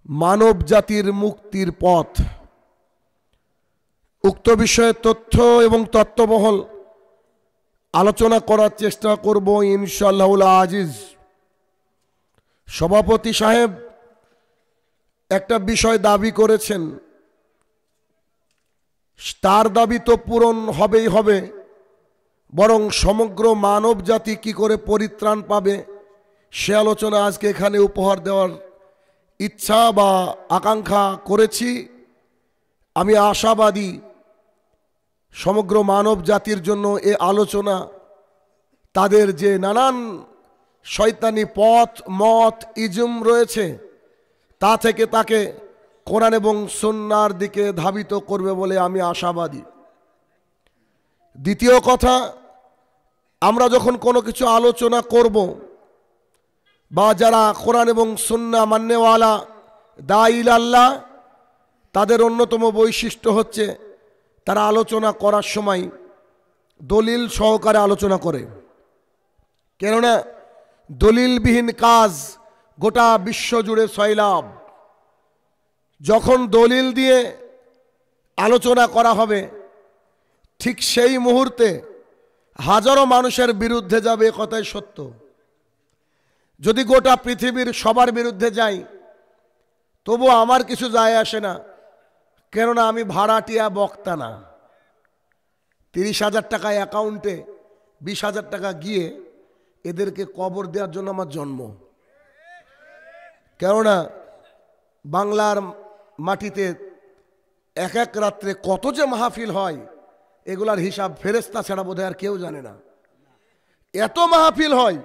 মানব জাতির মুক্তির পথ। উক্ত বিষয়ে তথ্য এবং তত্ত্ববহল আলোচনা করার চেষ্টা করব ইনশাআল্লাহুল আজিজ। সভাপতি সাহেব একটা বিষয় দাবি করেছেন, তার দাবি তো পূরণ হবেই হবে, বরং সমগ্র মানব জাতি কি করে পরিত্রাণ পাবে সে আলোচনা আজকে এখানে উপহার দেওয়ার ইচ্ছা বা আকাঙ্ক্ষা করেছি। আমি আশাবাদী সমগ্র মানব জাতির জন্য এ আলোচনা তাদের যে নানান শয়তানি পথ মত ইজম রয়েছে তা থেকে তাকে কোরআন এবং সুন্নাহর দিকে ধাবিত করবে বলে আমি আশাবাদী। দ্বিতীয় কথা, আমরা যখন কোনো কিছু আলোচনা করব বা যারা কোরআন এবং সুন্নাহ মান্যওয়ালা দাঈল আল্লাহ, তাদের অন্যতম বৈশিষ্ট্য হচ্ছে তারা আলোচনা করার সময় দলিল সহকারে আলোচনা করে। কেননা দলিলবিহীন কাজ গোটা বিশ্ব জুড়ে সয়লাব। যখন দলিল দিয়ে আলোচনা করা হবে ঠিক সেই মুহূর্তে হাজারো মানুষের বিরুদ্ধে যাবে, এ কথাই সত্য। যদি গোটা পৃথিবীর সবার বিরুদ্ধে যাই তবু আমার কিছু যায় আসে না, কেননা আমি ভাড়াটিয়া বক্তা না। 30,000 টাকা অ্যাকাউন্টে 20,000 টাকা গিয়ে এদেরকে কবর দেওয়ার জন্য আমার জন্ম। কেননা বাংলার মাটিতে এক এক রাত্রে কত যে মাহফিল হয় এগুলার হিসাব ফেরেশতা ছাড়া বোধহয় আর কেউ জানে না। এত মাহফিল হয়,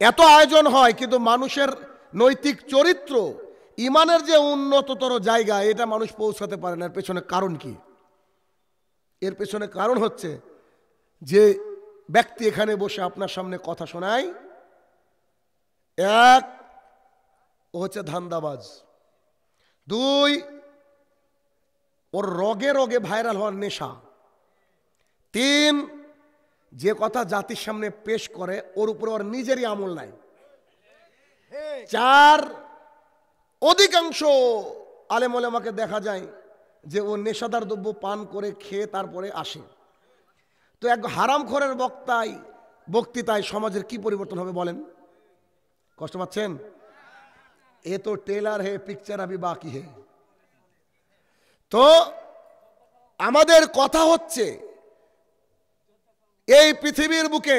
এত আয়োজন হয়, কিন্তু মানুষের নৈতিক চরিত্র ইমানের যে উন্নততর জায়গা এটা মানুষ পৌঁছাতে পারে না। এর পেছনে কারণ কি? এর পেছনে কারণ হচ্ছে যে ব্যক্তি এখানে বসে আপনার সামনে কথা শোনায়, এক, ও হচ্ছে ধান্দাবাজ। 2, ওর রগে রগে ভাইরাল হওয়ার নেশা। 3, যে কথা জাতির সামনে পেশ করে ওর উপরে ওর নিজেরই আমল নাই। 4, অধিকাংশ আলেম ওলামাকে দেখা যায় যে ও নেশাদার দ্রব্য পান করে খেয়ে তারপরে আসে। তো এক হারামখোরের বক্তৃতায় সমাজের কি পরিবর্তন হবে বলেন? কষ্ট পাচ্ছেন? এ তো টেলার হে, পিকচার আবি বাকি হে। তো আমাদের কথা হচ্ছে এই পৃথিবীর বুকে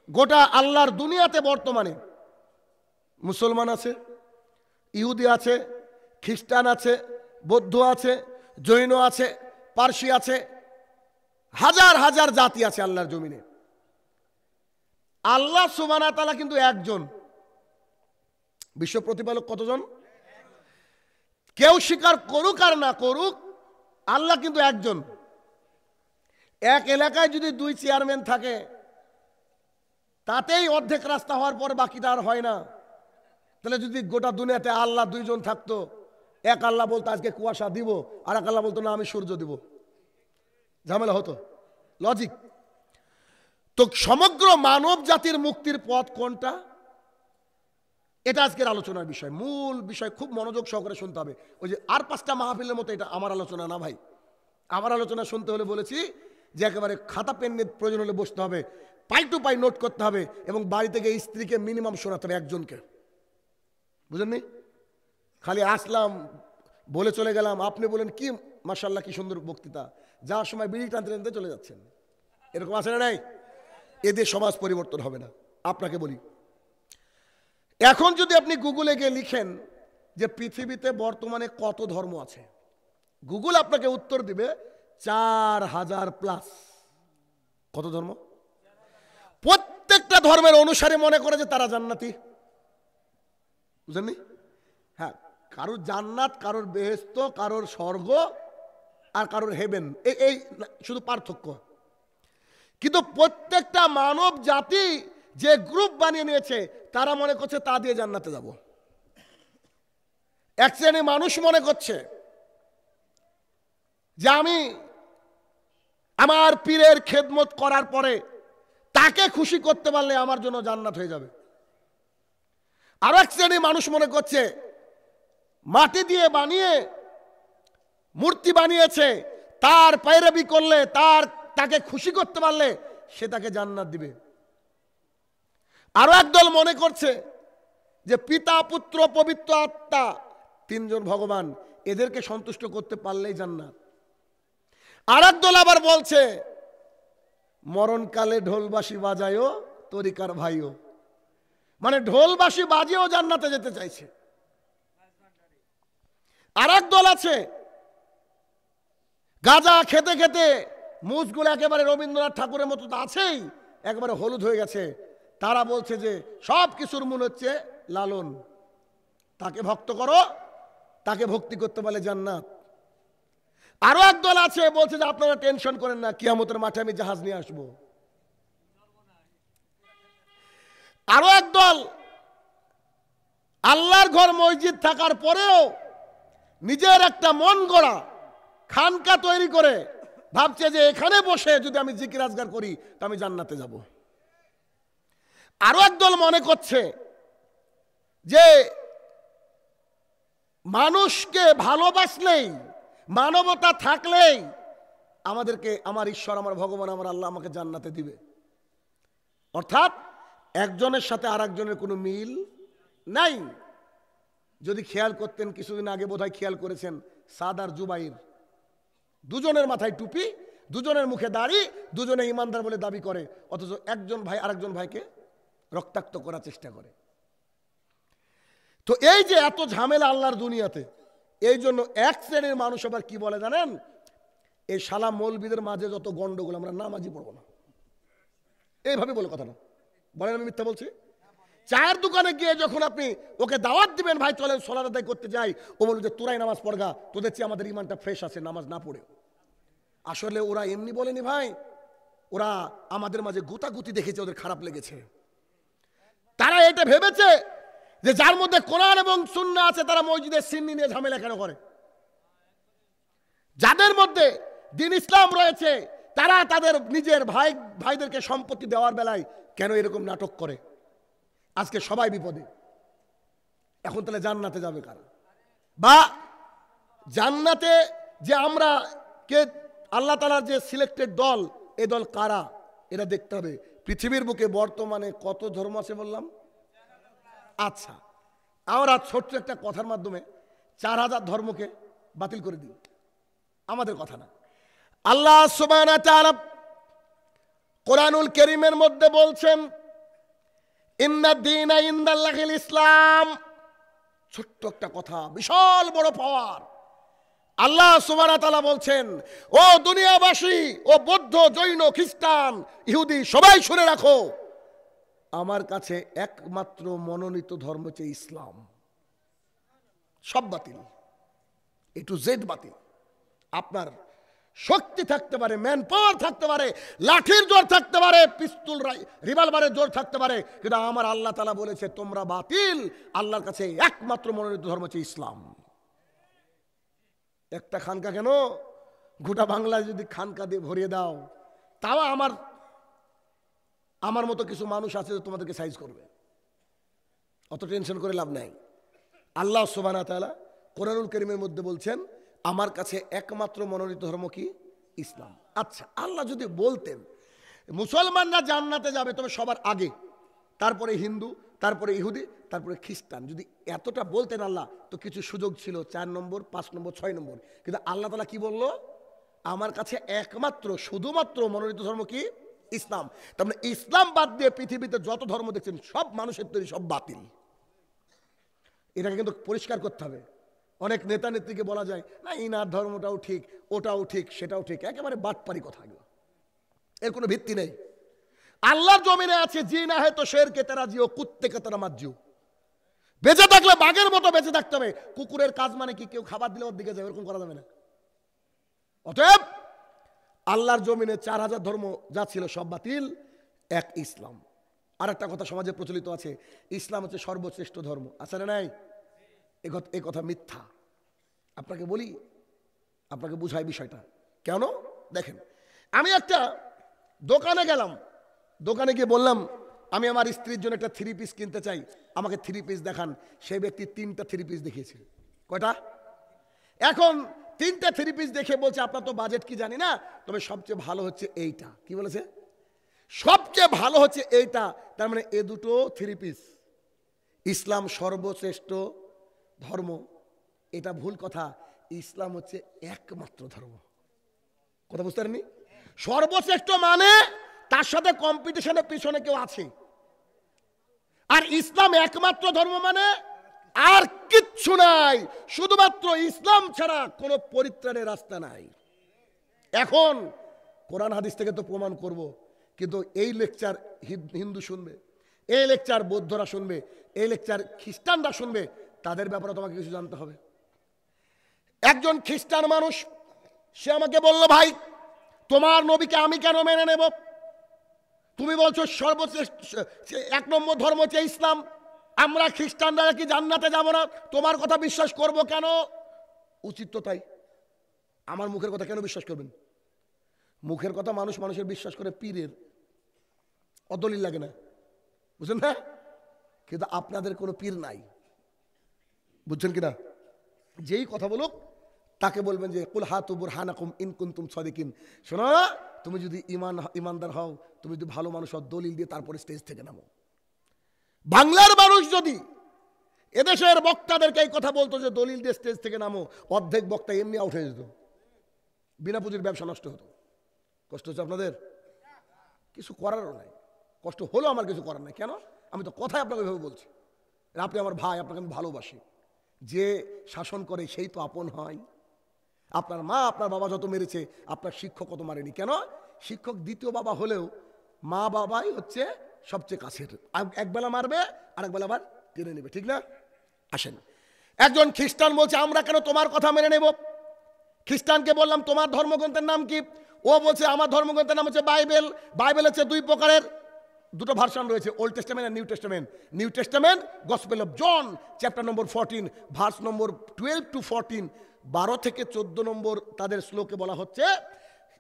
গোটা আল্লাহর দুনিয়াতে বর্তমানে মুসলমান আছে, ইহুদি আছে, খ্রিস্টান আছে, বৌদ্ধ আছে, জৈন আছে, পারসি আছে, হাজার হাজার জাতি আছে আল্লাহর জমিনে। আল্লাহ সুবহানাহু ওয়া তাআলা কিন্তু একজন। বিশ্ব প্রতিপালক কতজন? কেউ স্বীকার করুক আর না করুক, আল্লাহ কিন্তু একজন। এক এলাকায় যদি 2 চেয়ারম্যান থাকে তাতেই অর্ধেক রাস্তা হওয়ার পর বাকিটা আর হয় না। তাহলে যদি গোটা দুনিয়াতে আল্লাহ 2 জন থাকতো, এক আল্লাহ বলতো আজকে কুয়াশা দিব, আর এক আল্লাহ বলতো না আমি সূর্য দিব, ঝামেলা হতো। লজিক তো। সমগ্র মানব জাতির মুক্তির পথ কোনটা, এটা আজকের আলোচনার বিষয়, মূল বিষয়। খুব মনোযোগ সহকারে শুনতে হবে। ওই যে আর 5টা মাহফিলের মতো এটা আমার আলোচনা না ভাই। আমার আলোচনা শুনতে হলে বলেছি যে একেবারে খাতা পেন নিয়ে প্রয়োজন হলে বসতে হবে, পাই টু পাই নোট করতে হবে, এবং বাড়ি থেকে স্ত্রীকে মিনিমাম শোনাতে হবে একজনকে। বুঝেননি? খালি আসলাম বলে চলে গেলাম, আপনি বলেন কি মাশাআল্লাহ কি সুন্দর বক্তৃতা, যাওয়ার সময় বিড়ি টানতে টানতে চলে যাচ্ছেন, এরকম আছে না নাই? এদের সমাজ পরিবর্তন হবে না। আপনাকে বলি, এখন যদি আপনি গুগলে গিয়ে লিখেন যে পৃথিবীতে বর্তমানে কত ধর্ম আছে, গুগল আপনাকে উত্তর দিবে 4,000+। কত ধর্ম? প্রত্যেকটা ধর্মের অনুসারে মনে করে যে তারা জান্নাতি। বুঝলেননি? হ্যাঁ, কারোর জান্নাত, কারোর বেহেশত, কারোর স্বর্গ, আর কারোর হেভেন, এই শুধু পার্থক্য। কিন্তু প্রত্যেকটা মানব জাতি যে গ্রুপ বানিয়ে নিয়েছে তারা মনে করছে তা দিয়ে জান্নাতে যাব। এক শ্রেণী মানুষ মনে করছে যে আমি আমার পীরের খেদমত করার পরে তাকে খুশি করতে পারলে আমার জন্য জান্নাত হয়ে যাবে। আর এক শ্রেণী মানুষ মনে করছে মাটি দিয়ে বানিয়ে মূর্তি বানিয়েছে, তার পায়রাবি করলে, তাকে খুশি করতে পারলে সে তাকে জান্নাত দিবে। আরো একদল মনে করছে যে পিতা, পুত্র, পবিত্র আত্মা, তিনজন ভগবান, এদেরকে সন্তুষ্ট করতে পারলেই জান্নাত। আর একদল আবার বলছে মরণকালে ঢোলবাসি বাজায়ও তরিকার ভাইও, মানে ঢোলবাসি বাজিয়েও জান্নাতে যেতে চাইছে। আর এক দল আছে গাঁজা খেতে খেতে মুখগুলো একেবারে রবীন্দ্রনাথ ঠাকুরের মতো তো আছেই, একবারে হলুদ হয়ে গেছে। তারা বলছে যে সব কিছুর মূল হচ্ছে লালন, তাকে ভক্ত করো, তাকে ভক্তি করতে পারলে জান্নাত। আরো এক দল আছে বলছে যে আপনারা টেনশন করেন না, কিয়ামতের মাঠে আমি জাহাজ নিয়ে আসবো। আরো এক দল আল্লাহর ঘর মসজিদ থাকার পরেও নিজের একটা মন গড়া খানকা তৈরি করে ভাবছে যে এখানে বসে যদি আমি জিকির আজগার করি তো আমি জান্নাতে যাব। আরো একদল মনে করছে যে মানুষকে ভালোবাসলেই, মানবতা থাকলেই আমাদেরকে আমার ঈশ্বর, আমার ভগবান, আমার আল্লাহ আমাকে জান্নাতে দিবে। অর্থাৎ একজনের সাথে আর একজনের কোনো মিল নাই। যদি খেয়াল করতেন, কিছুদিন আগে বোধহয় খেয়াল করেছেন, সাদ আর জুবাইর, দুজনের মাথায় টুপি, দুজনের মুখে দাড়ি, দুজনে ইমানদার বলে দাবি করে, অথচ একজন ভাই আরেকজন ভাইকে রক্তাক্ত করার চেষ্টা করে। তো এই যে এত ঝামেলা আল্লাহর দুনিয়াতে, এই জন্য এক শ্রেণীর মানুষ আবার কি বলে জানেন, এই শালা মৌলবীদের মাঝে যত গন্ডগোল, আমরা নামাজি পড়বো না, এইভাবে বলে কথা না বলেন, আমি মিথ্যা বলছি? চায়ের দোকানে গিয়ে যখন আপনি ওকে দাওয়াত দিবেন, ভাই চলেন সোলাত আদায় করতে যাই, ও বলবে যে তোরাই নামাজ পড়গা, তোদের চেয়ে আমাদের ইমানটা ফ্রেশ আছে নামাজ না পড়ে। আসলে ওরা এমনি বলেনি ভাই, ওরা আমাদের মাঝে গুতাগুতি দেখেছে, ওদের খারাপ লেগেছে। তারা এটা ভেবেছে যে যার মধ্যে কোরআন এবং সুন্নাহ আছে তারা মসজিদের সিন্নি নিয়ে ঝামেলা কেন করে, যাদের মধ্যে দ্বীন ইসলাম রয়েছে তারা তাদের নিজের ভাইদেরকে সম্পত্তি দেওয়ার বেলায় কেন এরকম নাটক করে। আজকে সবাই বিপদে। এখন তাহলে জান্নাতে যাবে কারা? বা জান্নাতে যে আমরা কে, আল্লাহ তাআলার যে সিলেক্টেড দল, এই দল কারা এটা দেখতে হবে। পৃথিবীর বুকে বর্তমানে কত ধর্ম আছে বললাম? আচ্ছা, আমরা ছোট্ট একটা কথার মাধ্যমে 4000 ধর্মকে বাতিল করে দিই, আমাদের কথা না। আল্লাহ সুবহানাহু ওয়া তাআলা কোরআনুল কারীমের মধ্যে বলছেন ইন্নাদ দীনা ইনদাল্লাহিল ইসলাম। ছোট্ট একটা কথা, বিশাল বড় পাওয়ার। আল্লাহ সুবহানাহু ওয়া তাআলা বলছেন, ও দুনিয়াবাসী, ও বৌদ্ধ, জৈন, খ্রিস্টান, ইহুদি, সবাই শুনে রাখো, আমার কাছে একমাত্র মনোনীত ধর্ম হচ্ছে ইসলাম। সব বাতিল, এ টু জেড বাতিল। আপনার শক্তি থাকতে পারে, ম্যান পাওয়ার থাকতে পারে, লাঠির জোর থাকতে পারে, পিস্তল রিভলভারের জোর থাকতে পারে, কিন্তু আমার আল্লাহ তাআলা বলেছে তোমরা বাতিল। আল্লাহর কাছে একমাত্র মনোনীত ধর্ম হচ্ছে ইসলাম। একটা খানকা কেন, গোটা বাংলায় যদি খানকা দিয়ে ভরিয়ে দাও, তাও আমার মতো কিছু মানুষ আছে যে তোমাদেরকে সাইজ করবে। অত টেনশন করে লাভ নাই। আল্লাহ সুবহানাহু ওয়া তাআলা কোরআনুল কারীমের মধ্যে বলছেন আমার কাছে একমাত্র মনোনীত ধর্ম কি? ইসলাম। আচ্ছা, আল্লাহ যদি বলতেন মুসলমানরা জান্নাতে যাবে তবে সবার আগে, তারপরে হিন্দু, তারপরে ইহুদি, তারপরে খ্রিস্টান, যদি এতটা বলতেন আল্লাহ, তো কিছু সুযোগ ছিল 4 নম্বর, 5 নম্বর, 6 নম্বর। কিন্তু আল্লাহ তাআলা কি বলল? আমার কাছে একমাত্র শুধুমাত্র মনোনীত ধর্ম কি? ইসলাম। তার মানে ইসলাম বাদ দিয়ে পৃথিবীতে যত ধর্ম দেখছেন সব মানুষের তৈরি, সব বাতিল। এটাকে কিন্তু পরিষ্কার করতে হবে। অনেক নেতা নেত্রীকে বলা যায় না ইনার ধর্মটাও ঠিক, ওটাও ঠিক, সেটাও ঠিক, একেবারে বাটপারি কথা, এর কোনো ভিত্তি নেই। আল্লাহর জমিনে আছে জি না হয় তো শের কে তেরা জিও, কুত্তে কে তেরা মাত জিও। বেঁচে থাকলে বাঘের মতো বেঁচে থাকতে হবে। কুকুরের কাজ মানে কি কেউ খাবার দিলে ওর দিকে যায়, এরকম করা যাবে না। অতএব আল্লাহর জমিনে 4000 ধর্ম যা ছিল সব বাতিল, এক ইসলাম। আর একটা কথা সমাজে প্রচলিত আছে, ইসলাম হচ্ছে সর্বশ্রেষ্ঠ ধর্ম। আছে না নাই? এই কথা মিথ্যা। আপনাকে বলি, আপনাকে বুঝাই বিষয়টা কেন। দেখেন, আমি একটা দোকানে গেলাম, দোকানে গিয়ে বললাম আমি আমার স্ত্রীর জন্য একটা 3 পিস কিনতে চাই, আমাকে 3 পিস দেখান। সেই ব্যক্তি 3টা 3 পিস দেখিয়েছে। কয়টা? এখন 3টে 3 পিস দেখে বলছে আপনার তো বাজেট কি জানি না, তবে সবচেয়ে ভালো হচ্ছে এইটা। কি বলেছে? সবচেয়ে ভালো হচ্ছে এইটা। তার মানে এ দুটো 3 পিস। ইসলাম সর্বশ্রেষ্ঠ ধর্ম, এটা ভুল কথা। ইসলাম হচ্ছে একমাত্র ধর্ম। কথা বুঝতে পারেননি? সর্বশ্রেষ্ঠ মানে তার সাথে কম্পিটিশনের পিছনে কেউ আছে। আর ইসলাম একমাত্র ধর্ম মানে আর কিচ্ছু নাই, শুধুমাত্র ইসলাম ছাড়া কোনো পরিত্রাণের রাস্তা নাই। এখন কোরআন হাদিস থেকে তো প্রমাণ করব, কিন্তু এই লেকচার হিন্দু শুনবে, এই লেকচার বৌদ্ধরা শুনবে, এই লেকচার খ্রিস্টানরা শুনবে, তাদের ব্যাপারে তোমাকে কিছু জানতে হবে। একজন খ্রিস্টান মানুষ সে আমাকে বলল, ভাই তোমার নবীকে আমি কেন মেনে নেব? তুমি বলছো সর্বশ্রেষ্ঠ 1 নম্বর ধর্ম হচ্ছে ইসলাম, আমরা খ্রিস্টানরা কি জান্নাতে যাব না? তোমার কথা বিশ্বাস করব কেন? উচিত তো তাই। আমার মুখের কথা কেন বিশ্বাস করবেন? মুখের কথা মানুষের বিশ্বাস করে পীরের, অদলিল লাগে না, বুঝলেন না? কিন্তু আপনাদের কোনো পীর নাই, বুঝছেন কিনা? যেই কথা বলুক তাকে বলবেন যে কুল হাতু বুরহানাকুম ইন কুনতুম সাদিকিন। শোনো, তুমি যদি ইমানদার হও, তুমি যদি ভালো মানুষ হও, দলিল দিয়ে তারপরে স্টেজ থেকে নামো। বাংলার মানুষ যদি এদেশের বক্তাদেরকে এই কথা বলতো যে দলিল দিয়ে স্টেজ থেকে নামো, অর্ধেক বক্তা এমনি আউট হয়ে যেত, বিনা পুঁজির ব্যবসা নষ্ট হতো। কষ্ট হচ্ছে আপনাদের? কিছু করারও নাই। কষ্ট হলো, আমার কিছু করার নাই। কেন? আমি তো কথাই আপনাকে এভাবে বলছি, আপনি আমার ভাই, আপনাকে আমি ভালোবাসি। যে শাসন করে সেই তো আপন হয়। আপনার মা আপনার বাবা যত মেরেছে, আপনার শিক্ষক কত মারেনি। কেন? শিক্ষক দ্বিতীয় বাবা হলেও মা বাবাই হচ্ছে সবচেয়ে কাছের। একবেলা মারবে, আরেকবেলা আবার টেনে নেবে, ঠিক না? আসেন, একজন খ্রিস্টান বলছে আমরা কেন তোমার কথা মেনে নেব? খ্রিস্টানকে বললাম তোমার ধর্মগ্রন্থের নাম কি? ও বলছে আমার ধর্মগ্রন্থের নাম হচ্ছে বাইবেল। বাইবেল হচ্ছে 2 প্রকারের, 2টো ভার্সন রয়েছে, ওল্ড টেস্টামেন্ট আর new testament. New testament gospel of John chapter number 14 verse number 12 to 14, 12 থেকে 14 নম্বর তাদের শ্লোকে বলা হচ্ছে,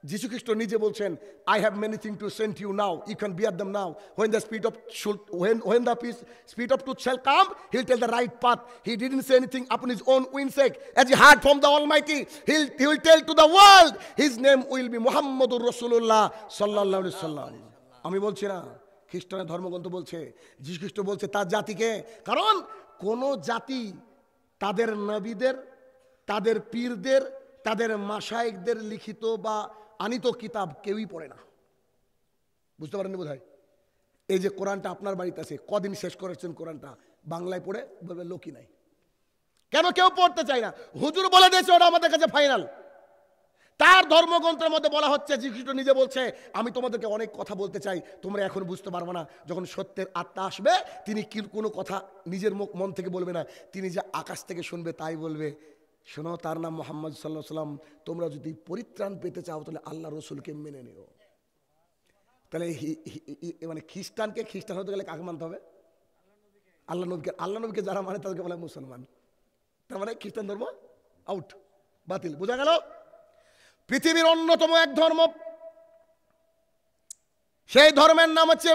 যীশু খ্রিস্ট নিজে বলছেন, I have many things to send you now, you can bear them now. When the spirit of spirit of truth shall come, he'll tell the right path. He didn't say anything upon his own windsake. As he heard from the Almighty, he will tell to the world, his name will be Muhammadur Rasulullah sallallahu alaihi wasallam. আমি বলছি না, খ্রিস্টানের ধর্মগ্রন্থ বলছে, যীশু খ্রিস্ট বলছে তার জাতিকে। কারণ কোন জাতি তাদের নবীদের, তাদের পীরদের, তাদের মাশায়েখদের লিখিত বা আনিত কিতাব কেউই পড়ে না। বুঝতে পারেননি বোধহয়? এই যে কোরআনটা আপনার বাড়িতে আছে, কদিন শেষ করেছেন কোরআনটা? বাংলায় পড়ে বলবে লোকই নাই। কেন? কেউ পড়তে চায় না। হুজুর বলে দিয়েছে ওটা আমাদের কাছে ফাইনাল। তার ধর্মগ্রন্থের মধ্যে বলা হচ্ছে, যীশু নিজে বলছে, আমি তোমাদেরকে অনেক কথা বলতে চাই, তোমরা এখন বুঝতে পারবে না। যখন সত্যের আত্মা আসবে, তিনি কি কোনো কথা নিজের মন থেকে বলবে না, তিনি যে আকাশ থেকে শুনবে তাই বলবে। শোনো, তার নাম মুহাম্মদ সাল্লাল্লাহু আলাইহি সাল্লাম। তোমরা যদি পরিত্রাণ পেতে চাও তাহলে আল্লাহ রসুলকে মেনে নিও। তাহলে মানে খ্রিস্টানকে খ্রিস্টান হতে গেলে কাকে মানতে হবে? আল্লাহ নবীকে। আল্লাহ নবীকে যারা মানে তাদেরকে বলে মুসলমান। তার মানে খ্রিস্টান ধর্ম আউট, বাতিল। বোঝা গেল? পৃথিবীর অন্যতম এক ধর্ম, সেই ধর্মের নাম হচ্ছে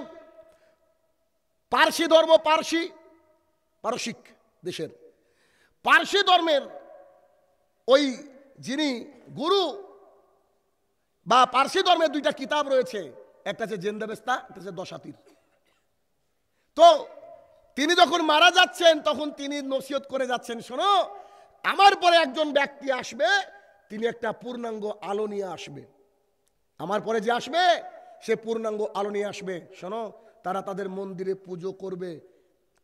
পারসি ধর্ম। পারসিক দেশের পারসি ধর্মের ওই যিনি গুরু বা পারসি ধর্মের 2টা কিতাব রয়েছে, একটা হচ্ছে জেন্দাবেস্তা, একটা হচ্ছে দশাতীর। তো তিনি যখন মারা যাচ্ছেন তখন তিনি নসিহত করে যাচ্ছেন, শোনো, আমার পরে একজন ব্যক্তি আসবে, তিনি একটা পূর্ণাঙ্গ আলো নিয়ে আসবে। আমার পরে যে আসবে সে পূর্ণাঙ্গ আলো নিয়ে আসবে। শোনো, তারা তাদের মন্দিরে পুজো করবে,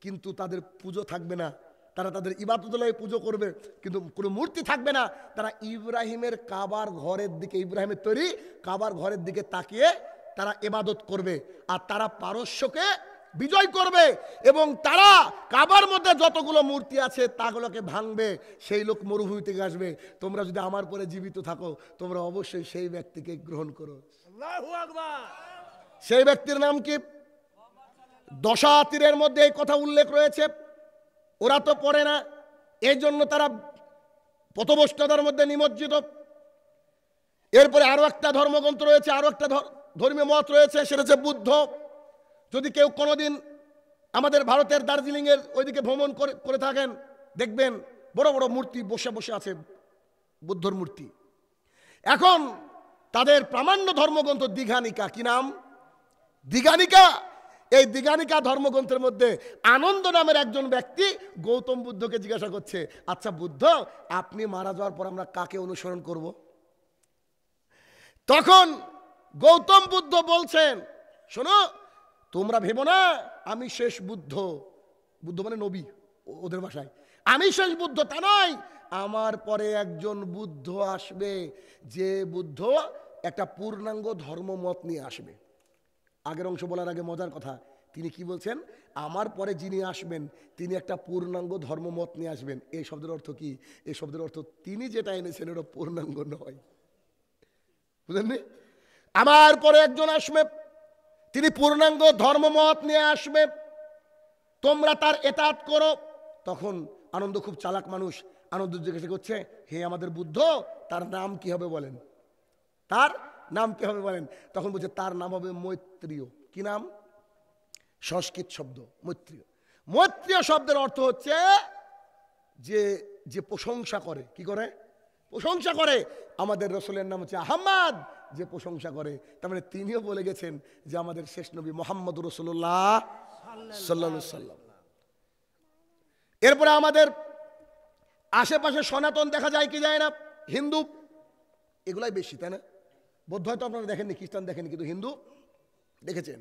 কিন্তু তাদের পুজো থাকবে না। তারা তাদের ইবাদতুল্লাহে পুজো করবে, কিন্তু কোনো মূর্তি থাকবে না। তারা ইব্রাহিমের কাবার ঘরের দিকে, ইব্রাহিমের তৈরি কাবার ঘরের দিকে তাকিয়ে তারা ইবাদত করবে। আর তারা পারস্যকে বিজয় করবে এবং তারা কাবার মধ্যে যতগুলো মূর্তি আছে তাগুলোকে ভাঙবে। সেই লোক মরুভূমি থেকে আসবে। তোমরা যদি আমার পরে জীবিত থাকো, তোমরা অবশ্যই সেই ব্যক্তিকে গ্রহণ করো। আল্লাহু আকবার। সেই ব্যক্তির নাম কি? দশাতীরের মধ্যে এই কথা উল্লেখ রয়েছে। ওরা তো পড়ে না, এই জন্য তারা পথভ্রষ্টতার মধ্যে নিমজ্জিত। এরপরে আরো একটা ধর্মগ্রন্থ রয়েছে, আরো একটা ধর্মীয় মত রয়েছে, সেটা হচ্ছে বুদ্ধ। যদি কেউ কোনোদিন আমাদের ভারতের দার্জিলিংয়ের ওইদিকে ভ্রমণ করে থাকেন, দেখবেন বড় বড় মূর্তি বসে বসে আছে, বুদ্ধর মূর্তি। এখন তাদের প্রামাণ্য ধর্মগ্রন্থ দীঘানিকা, কি নাম? দীঘানিকা। এই দীঘানিকা ধর্মগ্রন্থের মধ্যে আনন্দ নামের একজন ব্যক্তি গৌতম বুদ্ধকে জিজ্ঞাসা করছে, আচ্ছা বুদ্ধ, আপনি মারা যাওয়ার পর আমরা কাকে অনুসরণ করব? তখন গৌতম বুদ্ধ বলছেন, শোনো, তোমরা ভেবো না আমি শেষ বুদ্ধ। বুদ্ধ মানে নবী ওদের ভাষায়। আমি শেষ বুদ্ধ তা নয়, আমার পরে একজন বুদ্ধ আসবে, যে বুদ্ধ একটা পূর্ণাঙ্গ ধর্মমত নিয়ে আসবে। আগের অংশ বলার আগে মজার কথা, তিনি কি বলছেন? আমার পরে যিনি আসবেন তিনি একটা পূর্ণাঙ্গ ধর্মমত নিয়ে আসবেন। এই শব্দের অর্থ কি? এই শব্দের অর্থ তিনি যেটা এনেছেন ওটা পূর্ণাঙ্গ নয়, বুঝলেননি? আমার পরে একজন আসবে, তিনি পূর্ণাঙ্গ ধর্মমত নিয়ে আসবে, তোমরা তার এতাত করো। তখন আনন্দ খুব চালাক মানুষ, আনন্দ জিজ্ঞাসা করছে, হে আমাদের বুদ্ধ, তার নাম কি হবে বলেন? তার নাম কি হবে বলেন? তখন বলছে তার নাম হবে মৈত্রীয়। কি নাম? সংস্কৃত শব্দ মৈত্রীয়। মৈত্রীয় শব্দের অর্থ হচ্ছে যে যে প্রশংসা করে। কি করে? প্রশংসা করে। আমাদের রসুলের নাম হচ্ছে আহমদ, যে প্রশংসা করে। তার মানে তিনিও বলে গেছেন যে আমাদের শেষ নবী মোহাম্মদ রাসূলুল্লাহ সাল্লাল্লাহু আলাইহি সাল্লাম। এরপরে আমাদের আশেপাশে সনাতন দেখা যায় কি যায় না? হিন্দু, এগুলাই বেশি, তাই না? বৌদ্ধ হয়তো আপনারা দেখেননি, খ্রিস্টান দেখেননি, কিন্তু হিন্দু দেখেছেন।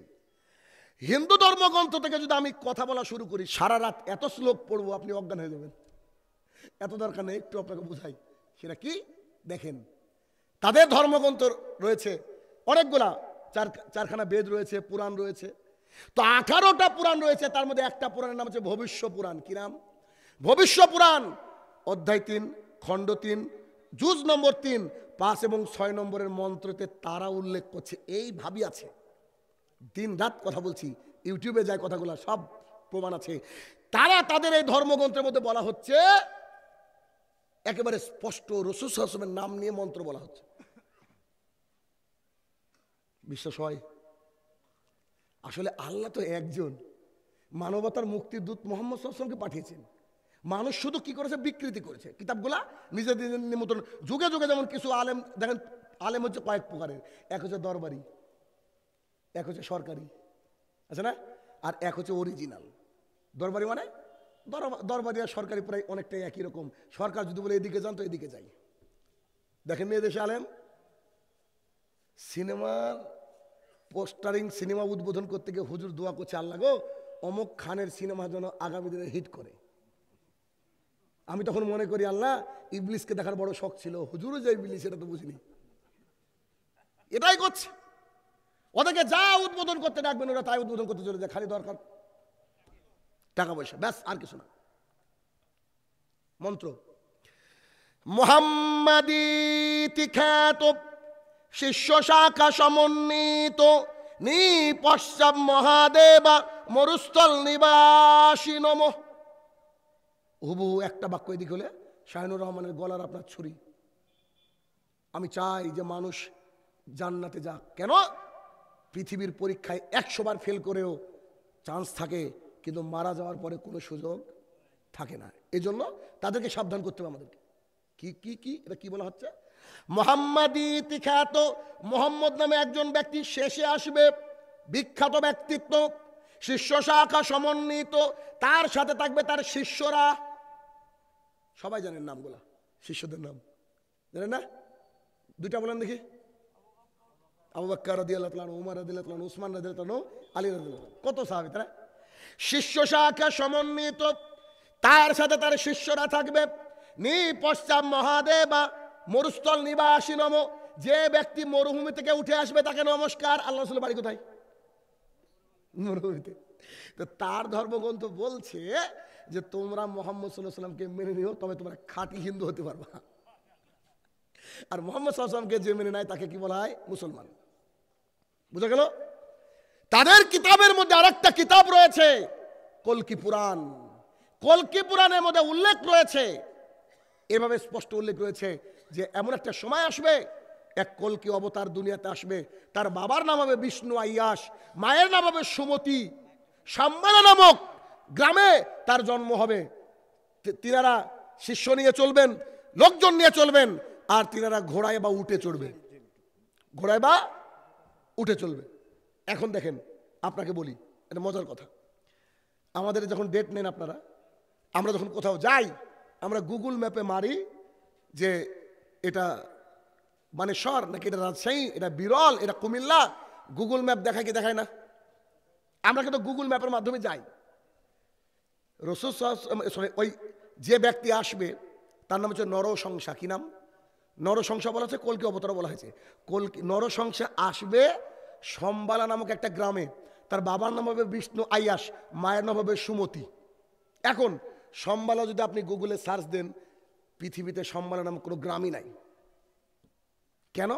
হিন্দু ধর্মগ্রন্থ থেকে যদি আমি কথা বলা শুরু করি, সারা রাত এত শ্লোক পড়বো আপনি অজ্ঞান হয়ে যাবেন। এত দরকার নেই, একটু আপনাকে বুঝাই। সেটা কি দেখেন, তাদের ধর্মগ্রন্থ রয়েছে অনেকগুলা, চারখানা বেদ রয়েছে, পুরাণ রয়েছে। তো 18টা পুরাণ রয়েছে, তার মধ্যে একটা পুরাণের নাম হচ্ছে ভবিষ্য পুরাণ। কি নাম? ভবিষ্য পুরাণ। অধ্যায় 3, খণ্ড 3, জুজ নম্বর 3, 5 এবং 6 নম্বরের মন্ত্রতে তারা উল্লেখ করছে, এইভাবেই আছে। দিন রাত কথা বলছি, ইউটিউবে যায় কথাগুলো, সব প্রমাণ আছে। তারা তাদের এই ধর্মগ্রন্থের মধ্যে বলা হচ্ছে একেবারে স্পষ্ট রাসূল সাল্লাল্লাহু আলাইহি ওয়াসাল্লামের নাম নিয়ে মন্ত্র বলা হচ্ছে। বিশ্বাস হয়? আসলে আল্লাহ তো একজন, মানবতার মুক্তির দূত মুহাম্মদ সাল্লাল্লাহু আলাইহি ওয়াসাল্লামকে পাঠিয়েছেন। মানুষ শুধু কি করেছে? বিকৃতি করেছে কিতাবগুলা নিজেদের মতন। যুগে যুগে যেমন কিছু আলেম দেখেন, আলেম হচ্ছে কয়েক প্রকারের, এক হচ্ছে দরবারি, এক হচ্ছে সরকারি, আছে না? আর এক হচ্ছে অরিজিনাল। দরবারি মানে দরবারি আর সরকারি প্রায় অনেকটাই একই রকম। সরকার যদি বলে এদিকে যান তো এদিকে যাই। দেখেন মেয়ে দেশে আলেম সিনেমার পোস্টারিং, সিনেমা উদ্বোধন করতে গিয়ে হুজুর দোয়া করছে, আল্লাহ গো অমুক খানের সিনেমা যেন আগামী দিনে হিট করে। আমি তখন মনে করি আল্লাহ, ইবলিসকে দেখার বড় শখ ছিল, হুজুরও যে ইবলিস এটা তো বুঝিনি। এটাই করছে, ওদেরকে যা উদ্বোধন করতে ডাকবেন ওরা তাই উদ্বোধন করতে চলে যায়, খালি দরকার টাকা পয়সা, ব্যাস, আর কিছু না। মন্ত্র মুহাম্মাদিতি খ্যাত শিষ্য শাখা সমন্বিত নিপশ্চাৎ মহাদেবা মরুস্থল নিবাসী নমঃ। হুবহু একটা বাক্য এদিক হলে শাহিনুর রহমানের গলার আপনার ছুরি। আমি চাই যে মানুষ জান্নাতে যাক। কেন? পৃথিবীর পরীক্ষায় 100 বার ফেল করেও চান্স থাকে, কিন্তু মারা যাওয়ার পরে কোনো সুযোগ থাকে না। এজন্য তাদেরকে সাবধান করতে হবে আমাদেরকে। কি কি কি এটা কি বলা হচ্ছে? মুহাম্মাদিতি খ্যাত, মুহাম্মদ নামে একজন ব্যক্তি শেষে আসবে, বিখ্যাত ব্যক্তিত্ব, শিষ্য শাখা সমন্বিত, তার সাথে থাকবে তার শিষ্যরা। সবাই জানেন নামগুলা, শিষ্যদের নাম জানেন না? দুইটা বলেন দেখি। আবু বকর রাদিয়াল্লাহু তাআলা, উমর রাদিয়াল্লাহু তাআলা, উসমান রাদিয়াল্লাহু তাআলা, আলী রাদিয়াল্লাহু তাআলা। কত সাহাবী তারা? শিষ্য শাখা সমন্বিত, তার সাথে তার শিষ্যরা থাকবে। নিপশ্চাৎ মহাদেবা মরুস্থল নিবাসী নম, যে ব্যক্তি মরুভূমি থেকে উঠে আসবে তাকে নমস্কার। আল্লাহ রাসূলের বাড়ি কোথায়? মরুভূমিতে। তো তার ধর্মগ্রন্থ বলছে যে তোমরা মুহাম্মদ সাল্লাল্লাহু আলাইহি ওয়াসাল্লামকে মেনে নিও, তবে তোমরা খাঁটি হিন্দু হতে পারবা। আর মুহাম্মদ সাল্লাল্লাহু আলাইহি ওয়াসাল্লামকে যে মেনে নেয় তাকে কি বলা হয়? মুসলমান। বুঝা গেল? তাদের কিতাবের মধ্যে আরেকটা কিতাব রয়েছে, কলকি পুরাণ। কলকি পুরাণের মধ্যে উল্লেখ রয়েছে, এভাবে স্পষ্ট উল্লেখ রয়েছে যে এমন একটা সময় আসবে, এক কলকি অবতার দুনিয়াতে আসবে। তার বাবার নাম হবে বিষ্ণু আইয়াস, মায়ের নাম হবে সুমতি। সাম্মানা নামক গ্রামে তার জন্ম হবে। তিনারা শিষ্য নিয়ে চলবেন, লোকজন নিয়ে চলবেন, আর তিনারা ঘোড়ায় বা উঠে চড়বে, ঘোড়ায় বা উঠে চলবে। এখন দেখেন, আপনাকে বলি এটা মজার কথা, আমাদের যখন ডেট নেন আপনারা, আমরা যখন কোথাও যাই, আমরা গুগল ম্যাপে মারি যে এটা মানেশ্বর নাকি এটা রাজশাহী, এটা বিরল, এটা কুমিল্লা, গুগল ম্যাপ দেখায় কি দেখায় না? আমরা কিন্তু গুগল ম্যাপের মাধ্যমে যাই। রাসূল সরি, ওই যে ব্যক্তি আসবে তার নাম হচ্ছে নরসংসা। কি নাম? নরসংসা বলা হচ্ছে, কলকি অবতার বলা হয়েছে। কলকি নরসংসা আসবে সম্বালা নামক একটা গ্রামে, তার বাবার নাম হবে বিষ্ণু আয়াস, মায়ের নাম হবে সুমতি। এখন সম্বালা যদি আপনি গুগলে সার্চ দেন, পৃথিবীতে সম্বালা নামক কোনো গ্রামই নাই। কেন?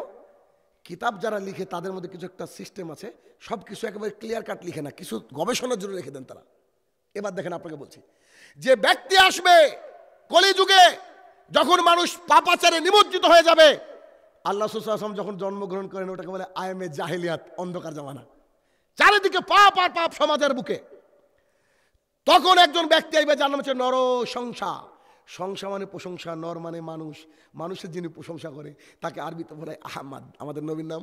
কিতাব যারা লিখে তাদের মধ্যে কিছু একটা সিস্টেম আছে, সব কিছু একেবারে ক্লিয়ার কাট লিখে না, কিছু গবেষণার জন্য রেখে দেন তারা। এবার দেখেন, আপনাকে বলছি, যে ব্যক্তি আসবে কলিযুগে, যখন মানুষ পাপাচারে নিমজ্জিত হয়ে যাবে, আল্লাহ রাসূল সাল্লাল্লাহু আলাইহি ওয়াসাল্লাম যখন জন্মগ্রহণ করেন, ওটাকে বলে আয়ামে জাহেলিয়াত, অন্ধকার জামানা, চারিদিকে পাপ আর পাপ সমাজের বুকে। তখন একজন ব্যক্তি আসবে যার নাম হচ্ছে নরসংসা। সংসা মানে প্রশংসা, নর মানে মানুষ, মানুষের যিনি প্রশংসা করে তাকে আরবিতে বলে আহমদ। আমাদের নবীর নাম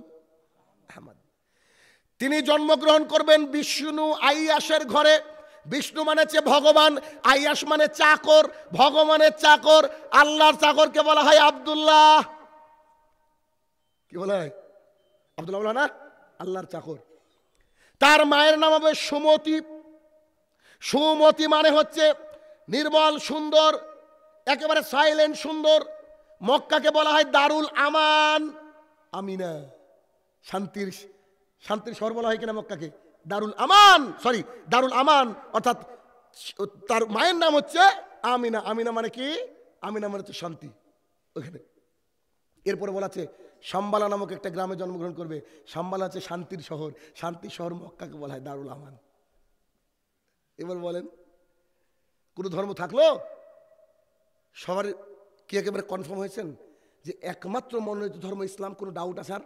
আহমদ। তিনি জন্মগ্রহণ করবেন বিষ্ণু আইয়াসের ঘরে। বিষ্ণু মানে হচ্ছে ভগবান, আইয়াস মানে চাকর, ভগবানের চাকর, আল্লাহর চাকরকে বলা হয় আব্দুল্লাহ। কি বলা হয়? আব্দুল্লাহ বলা না, আল্লাহর চাকর। তার মায়ের নাম হবে সুমতি। সুমতি মানে হচ্ছে নির্মল সুন্দর, একেবারে সাইলেন্ট সুন্দর। মক্কাকে বলা হয় দারুল আমান, আমিনা, শান্তির শান্তির শহর বলা হয় কিনা মক্কাকে? দারুল আমান, সরি দারুল আমান, অর্থাৎ তার মায়ের নাম হচ্ছে আমিনা। আমিনা মানে কি? আমিনা মানে হচ্ছে শান্তি ওখানে। এরপরে বলা আছে শাম্বালা নামক একটা গ্রামে জন্মগ্রহণ করবে। শাম্বালা হচ্ছে শান্তির শহর, শান্তির শহর মক্কাকে বলা হয় দারুল আমান। এবার বলেন, কোন ধর্ম থাকলো? সবার কি একেবারে কনফার্ম হয়েছেন যে একমাত্র মনোনীত ধর্ম ইসলাম? কোনো ডাউট আছে আর?